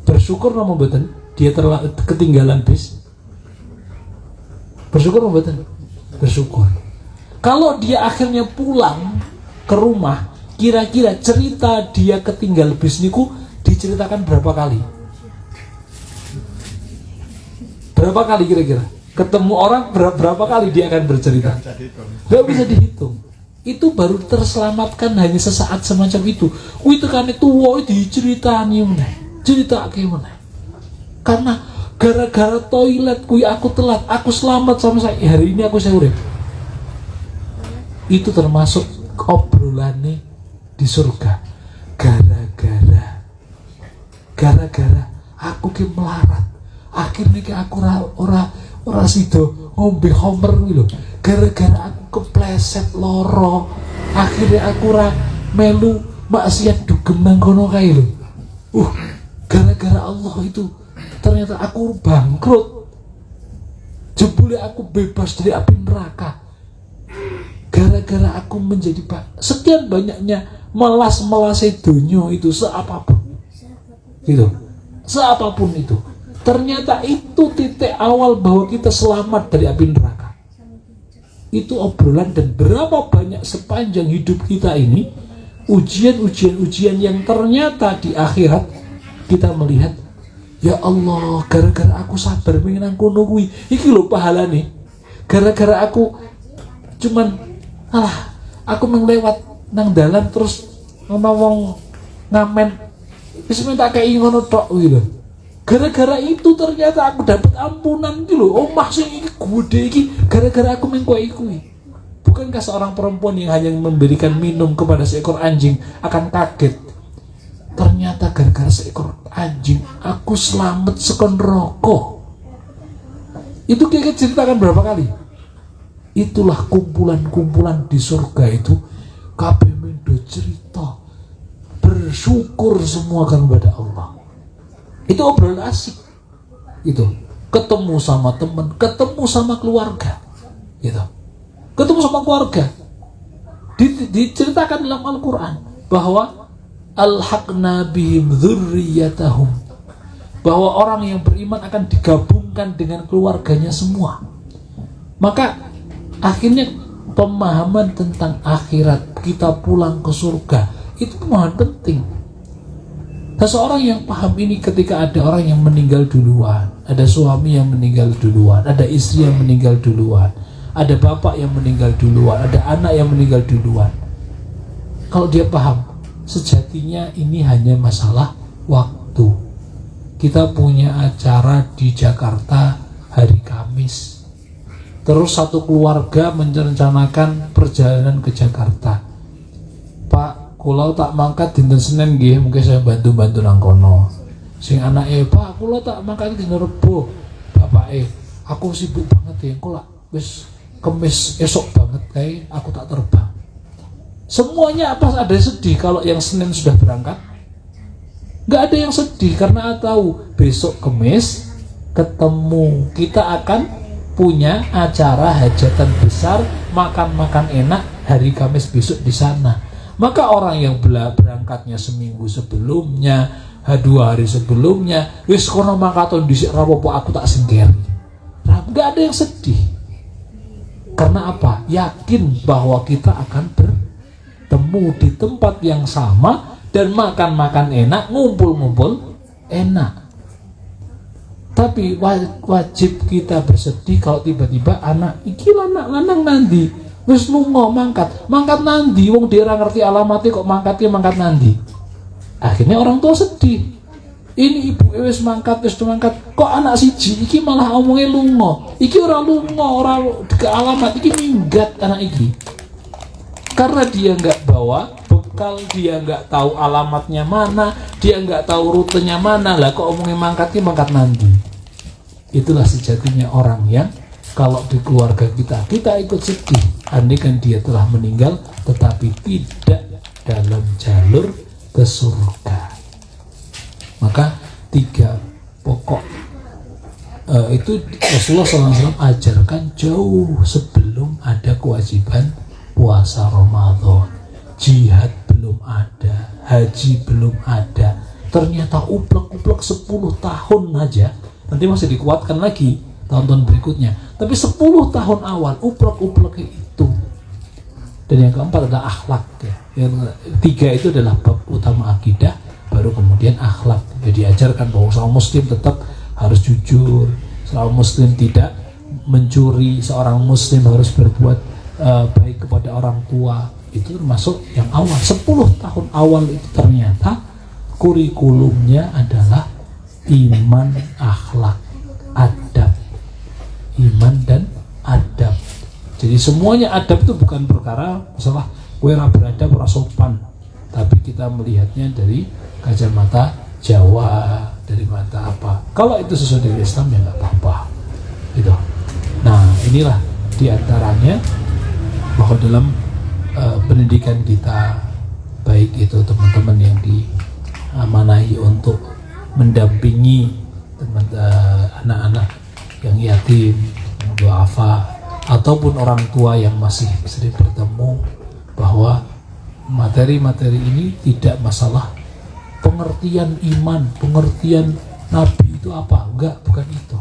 bersyukur nama mboten dia ketinggalan bis? Bersyukur nama mboten? Bersyukur. Kalau dia akhirnya pulang ke rumah, kira-kira cerita dia ketinggal bis niku diceritakan berapa kali? Berapa kali kira-kira? Ketemu orang berapa kali dia akan bercerita? Gak bisa dihitung. Itu baru terselamatkan hanya sesaat semacam itu. Itu kan itu diceritani meneh, ceritake meneh. Karena gara-gara toilet kui aku telat, aku selamat sama saya. Hari ini aku urip. Itu termasuk obrolane di surga. Gara-gara aku ki melarat. Akhirnya ki aku ora sido ngombe homer kuwi lho. Gara-gara aku kepleset loro, akhirnya aku ora melu maksiat dugem nang kono kae lho. Gara-gara Allah itu ternyata aku bangkrut. Jebule aku bebas dari api neraka. Gara-gara aku menjadi sekian banyaknya melas-melase dunia itu seapapun. Gitu. Seapapun itu. Ternyata itu titik awal bahwa kita selamat dari api neraka. Itu obrolan, dan berapa banyak sepanjang hidup kita ini ujian yang ternyata di akhirat kita melihat, ya Allah, gara-gara aku sabar pengen kono kuwi, iki lho pahalane. Gara-gara aku cuman aku menglewat nang dalan terus ana wong ngamen wis minta kei ngono tok kuwi lho. Gara-gara itu ternyata aku dapat ampunan gitu loh. Omah sing iki gede iki gara-gara aku mengkoi kuwi. Bukankah seorang perempuan yang hanya memberikan minum kepada seekor anjing akan kaget? Ternyata gara-gara seekor anjing aku selamat sekon rokok. Itu kita ceritakan berapa kali? Itulah kumpulan-kumpulan di surga itu. Kabeh mendo cerita, bersyukur semua kan kepada Allah. Itu obrolan asik. Itu ketemu sama teman, ketemu sama keluarga. Gitu. Ketemu sama keluarga. Diceritakan dalam Al-Quran bahwa alhaqna bihim dzurriyyatahum, bahwa orang yang beriman akan digabungkan dengan keluarganya semua. Maka akhirnya pemahaman tentang akhirat, kita pulang ke surga, itu pemahaman penting. Seseorang yang paham ini ketika ada orang yang meninggal duluan, ada suami yang meninggal duluan, ada istri yang meninggal duluan, ada bapak yang meninggal duluan, ada anak yang meninggal duluan. Kalau dia paham, sejatinya ini hanya masalah waktu. Kita punya acara di Jakarta hari Kamis, terus satu keluarga merencanakan perjalanan ke Jakarta. Pak, kula tak mangkat dinten Senin nggih, mungkin saya bantu-bantu nang kono. Sing anake, Pak, kula tak mangkat dinten Rebo. Bapake, aku sibuk banget ya, kula wis Kemis esok banget kae aku tak terbang. Semuanya apa ada yang sedih kalau yang Senin sudah berangkat? Gak ada yang sedih karena tahu besok Kemis ketemu, kita akan punya acara hajatan besar, makan-makan enak hari Kamis besok di sana. Maka orang yang berangkatnya seminggu sebelumnya, 2 hari sebelumnya, wis kono mangkaton dhisik rapopo aku tak singkir. Gak ada yang sedih. Karena apa? Yakin bahwa kita akan bertemu di tempat yang sama dan makan-makan enak, ngumpul-ngumpul enak. Tapi wajib kita bersedih kalau tiba-tiba anak iki lanang nanti wis lunga mangkat nanti wong dia ngerti alamatnya kok mangkat nanti. Akhirnya orang tua sedih. Ini ibu wis mangkat kok anak siji iki malah omongnya lunga. Iki ora lunga, ora ke alamat, iki minggat anak iki. Karena dia nggak bawa bekal, dia nggak tahu alamatnya mana, dia nggak tahu rutenya mana, lah kok omongnya mangkat nanti. Itulah sejatinya orang yang kalau di keluarga kita ikut sedih, andai kan dia telah meninggal tetapi tidak dalam jalur ke surga. Maka 3 pokok itu Rasulullah SAW ajarkan jauh sebelum ada kewajiban puasa Ramadan. Jihad belum ada, haji belum ada. Ternyata uplek-uplek 10 tahun aja, nanti masih dikuatkan lagi tahun-tahun berikutnya. Tapi 10 tahun awal uplek-uplek itu. Dan yang keempat adalah akhlak ya. Yang 3 itu adalah bab utama akidah, baru kemudian akhlak. Jadi ajarkan bahwa seorang muslim tetap harus jujur, seorang muslim tidak mencuri, seorang muslim harus berbuat baik kepada orang tua. Itu termasuk yang awal. 10 tahun awal itu ternyata kurikulumnya adalah iman, akhlak, adab. Iman dan adab. Jadi semuanya adab itu bukan perkara masalah kowe ora beradab ora sopan, tapi kita melihatnya dari kacamata Jawa, dari mata apa. Kalau itu sesuai dengan Islam ya nggak apa-apa. Gitu. Nah inilah diantaranya bahwa dalam pendidikan kita, baik itu teman-teman yang diamanahi untuk mendampingi anak-anak yang yatim, yang duafa, ataupun orang tua yang masih sering bertemu, bahwa materi-materi ini tidak masalah pengertian iman, pengertian Nabi itu apa, enggak, bukan itu.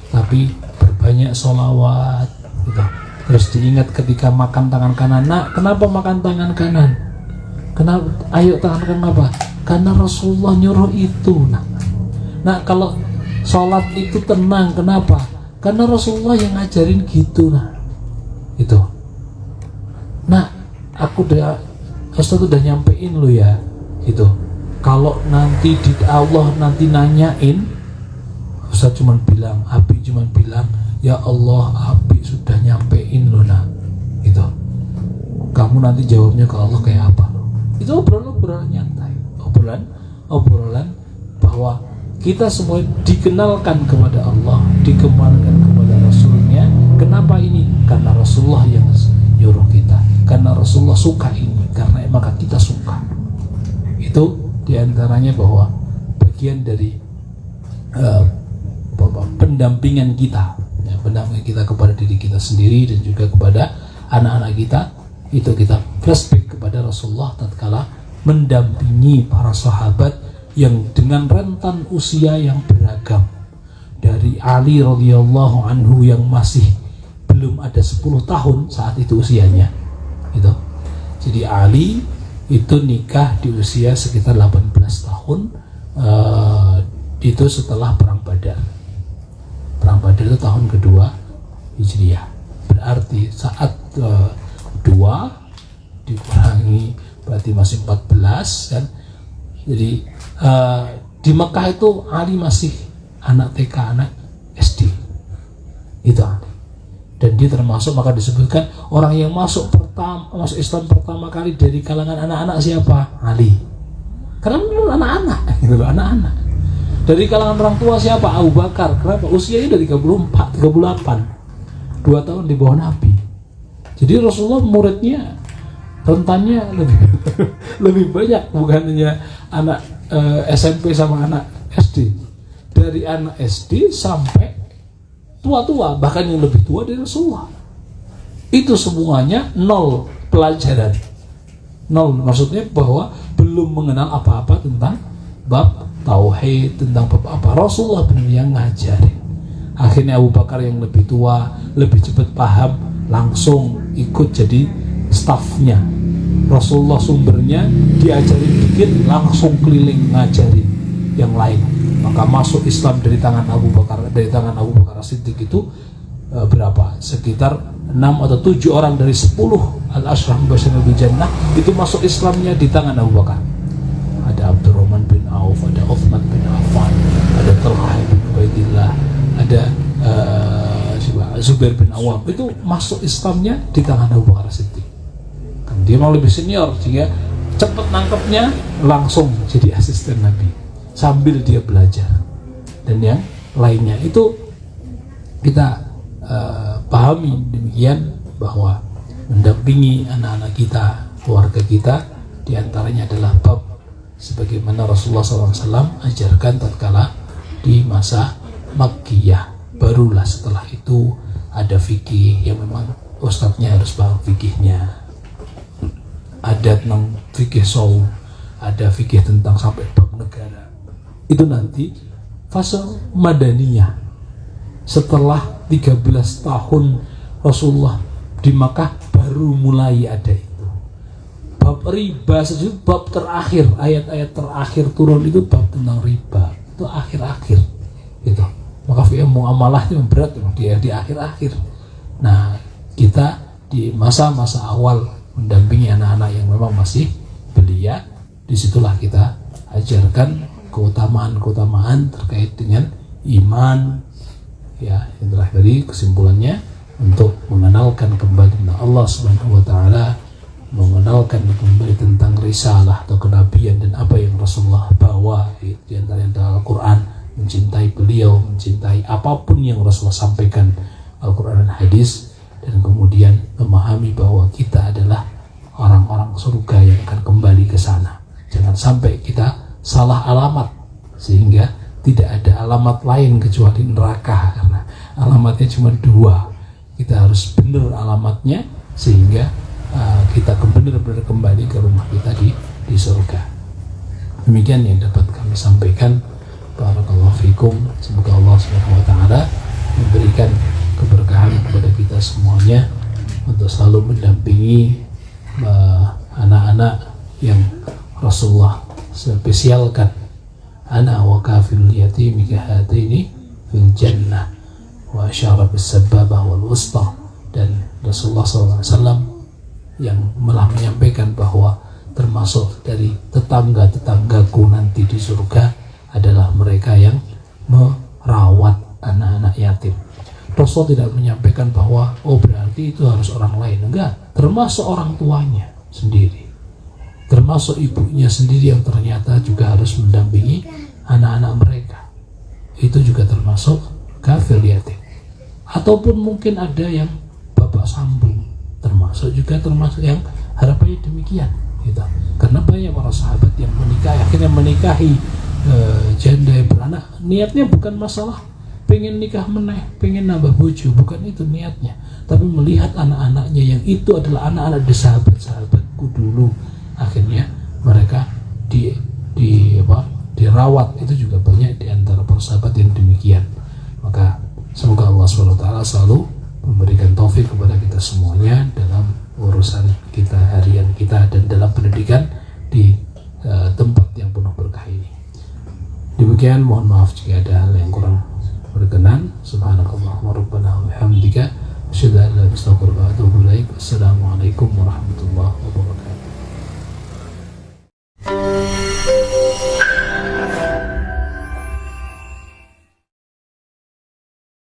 Tapi berbanyak sholawat gitu. Terus diingat ketika makan tangan kanan. Nah, kenapa makan tangan kanan? Kenapa? Ayo tangan kanan apa? Karena Rasulullah nyuruh itu. Nah kalau sholat itu tenang, kenapa? Karena Rasulullah yang ngajarin gitu. Nah itu. Nah aku Ustaz udah nyampein lu ya gitu. Kalau nanti Allah nanti nanyain, Ustaz cuma bilang, Abi cuma bilang, ya Allah, Abi sudah nyampein lo nah gitu. Kamu nanti jawabnya ke Allah kayak apa? Itu obrolan nyantai, obrolan bahwa kita semua dikenalkan kepada Allah, dikenalkan kepada Rasulnya. Kenapa ini? Karena Rasulullah yang nyuruh kita, karena Rasulullah suka ini, karena maka kita suka. Itu diantaranya bahwa bagian dari pendampingan kita, ya, pendampingan kita kepada diri kita sendiri dan juga kepada anak-anak kita, Itu kita flashback kepada Rasulullah tatkala mendampingi para sahabat yang dengan rentan usia yang beragam. Dari Ali radhiyallahu anhu yang masih belum ada 10 tahun saat itu usianya. Gitu. Jadi Ali itu nikah di usia sekitar 18 tahun, itu setelah Perang Badar. Perang Badar itu tahun kedua Hijriah. Berarti saat 2 dikurangi berarti masih 14 kan. Jadi di Mekah itu Ali masih anak TK, anak SD. Itu Ali. Dan dia termasuk, maka disebutkan orang yang masuk Islam pertama kali dari kalangan anak-anak siapa? Ali. Karena memang anak-anak, gitu loh, anak-anak. Dari kalangan orang tua siapa? Abu Bakar. Kenapa? Usianya udah 38, 2 tahun di bawah Nabi. Jadi Rasulullah muridnya rentannya lebih banyak, bukan hanya anak SMP sama anak SD. Dari anak SD sampai tua-tua, bahkan yang lebih tua dari Rasulullah. Itu semuanya 0 pelajaran. 0, maksudnya bahwa belum mengenal apa-apa tentang bab tauhid, tentang bab apa. Rasulullah benar yang ngajarin. Akhirnya Abu Bakar yang lebih tua, lebih cepat paham, langsung ikut jadi stafnya Rasulullah. Sumbernya diajarin dikit, langsung keliling ngajarin yang lain. Maka masuk Islam dari tangan Abu Bakar As-Siddiq itu berapa? Sekitar 6 atau 7 orang dari 10 al-Ashraf Mubasysyirun bil Jannah itu masuk Islamnya di tangan Abu Bakar. Ada Abdurrahman bin Auf, ada Uthman bin Affan, ada Talhah bin Ubaidillah, ada Zubair bin Awam. Itu masuk Islamnya di tangan Abu Bakar As-Siddiq. Kan dia mau lebih senior sehingga cepat nangkepnya, langsung jadi asisten Nabi sambil dia belajar. Dan yang lainnya itu kita pahami demikian, bahwa mendampingi anak-anak kita, keluarga kita, diantaranya adalah bab sebagaimana Rasulullah SAW ajarkan tatkala di masa Makkiyah. Barulah setelah itu ada fikih yang memang ustadznya harus paham fikihnya. Ada tentang fikih saum, ada fikih tentang sampai bab negara. Itu nanti fase Madaniyah. Setelah 13 tahun Rasulullah di Makkah baru mulai ada itu. Bab riba, bab terakhir, ayat-ayat terakhir turun itu bab tentang riba. Itu akhir-akhir gitu. Maka fi'il muamalahnya berat dia di akhir-akhir. Nah, kita di masa-masa awal mendampingi anak-anak yang memang masih belia, disitulah kita ajarkan keutamaan terkait dengan iman. Ya, yang terakhir tadi kesimpulannya untuk mengenalkan kembali tentang Allah Subhanahu wa taala, mengenalkan kembali tentang risalah atau kenabian dan apa yang Rasulullah bawa di antara Al-Qur'an, mencintai beliau, mencintai apapun yang Rasulullah sampaikan, Al-Qur'an dan hadis, dan kemudian memahami bahwa kita adalah orang-orang surga yang akan kembali ke sana. Jangan sampai kita salah alamat sehingga tidak ada alamat lain kecuali neraka, karena alamatnya cuma 2. Kita harus benar alamatnya sehingga kita benar-benar kembali ke rumah kita di surga. Demikian yang dapat kami sampaikan. Barakallahu fikum. Semoga Allah Subhanahu wa taala memberikan keberkahan kepada kita semuanya untuk selalu mendampingi anak-anak yang Rasulullah spesialkan. Ana wa kafil yatimi kahataini fil jannah wa asyara bis sababah wal wusta. Dan Rasulullah SAW yang malah menyampaikan bahwa termasuk dari tetangga-tetanggaku nanti di surga adalah mereka yang merawat anak-anak yatim. Rasul tidak menyampaikan bahwa berarti itu harus orang lain. Enggak, termasuk orang tuanya sendiri, termasuk ibunya sendiri yang ternyata juga harus mendampingi anak-anak mereka. Itu juga termasuk kafil yatim. Ataupun mungkin ada yang bapak sambung, termasuk yang harapannya demikian gitu. Karena banyak para sahabat yang akhirnya menikahi janda yang beranak, niatnya bukan masalah pengen nikah meneh, pengen nambah bojo, bukan itu niatnya, tapi melihat anak-anaknya yang itu adalah anak-anak di sahabat-sahabatku dulu, akhirnya mereka dirawat. Itu juga banyak di antara para sahabat yang demikian. Maka semoga Allah SWT selalu memberikan taufik kepada kita semuanya dalam urusan kita harian kita dan dalam pendidikan di tempat yang penuh berkah ini. Demikian, mohon maaf jika ada hal yang kurang berkenan. Subhanakallahumma rabbana wa bihamdika asyhadu an la ilaha illa anta astaghfiruka wa atubu ilaik. Assalamualaikum warahmatullahi wabarakatuh.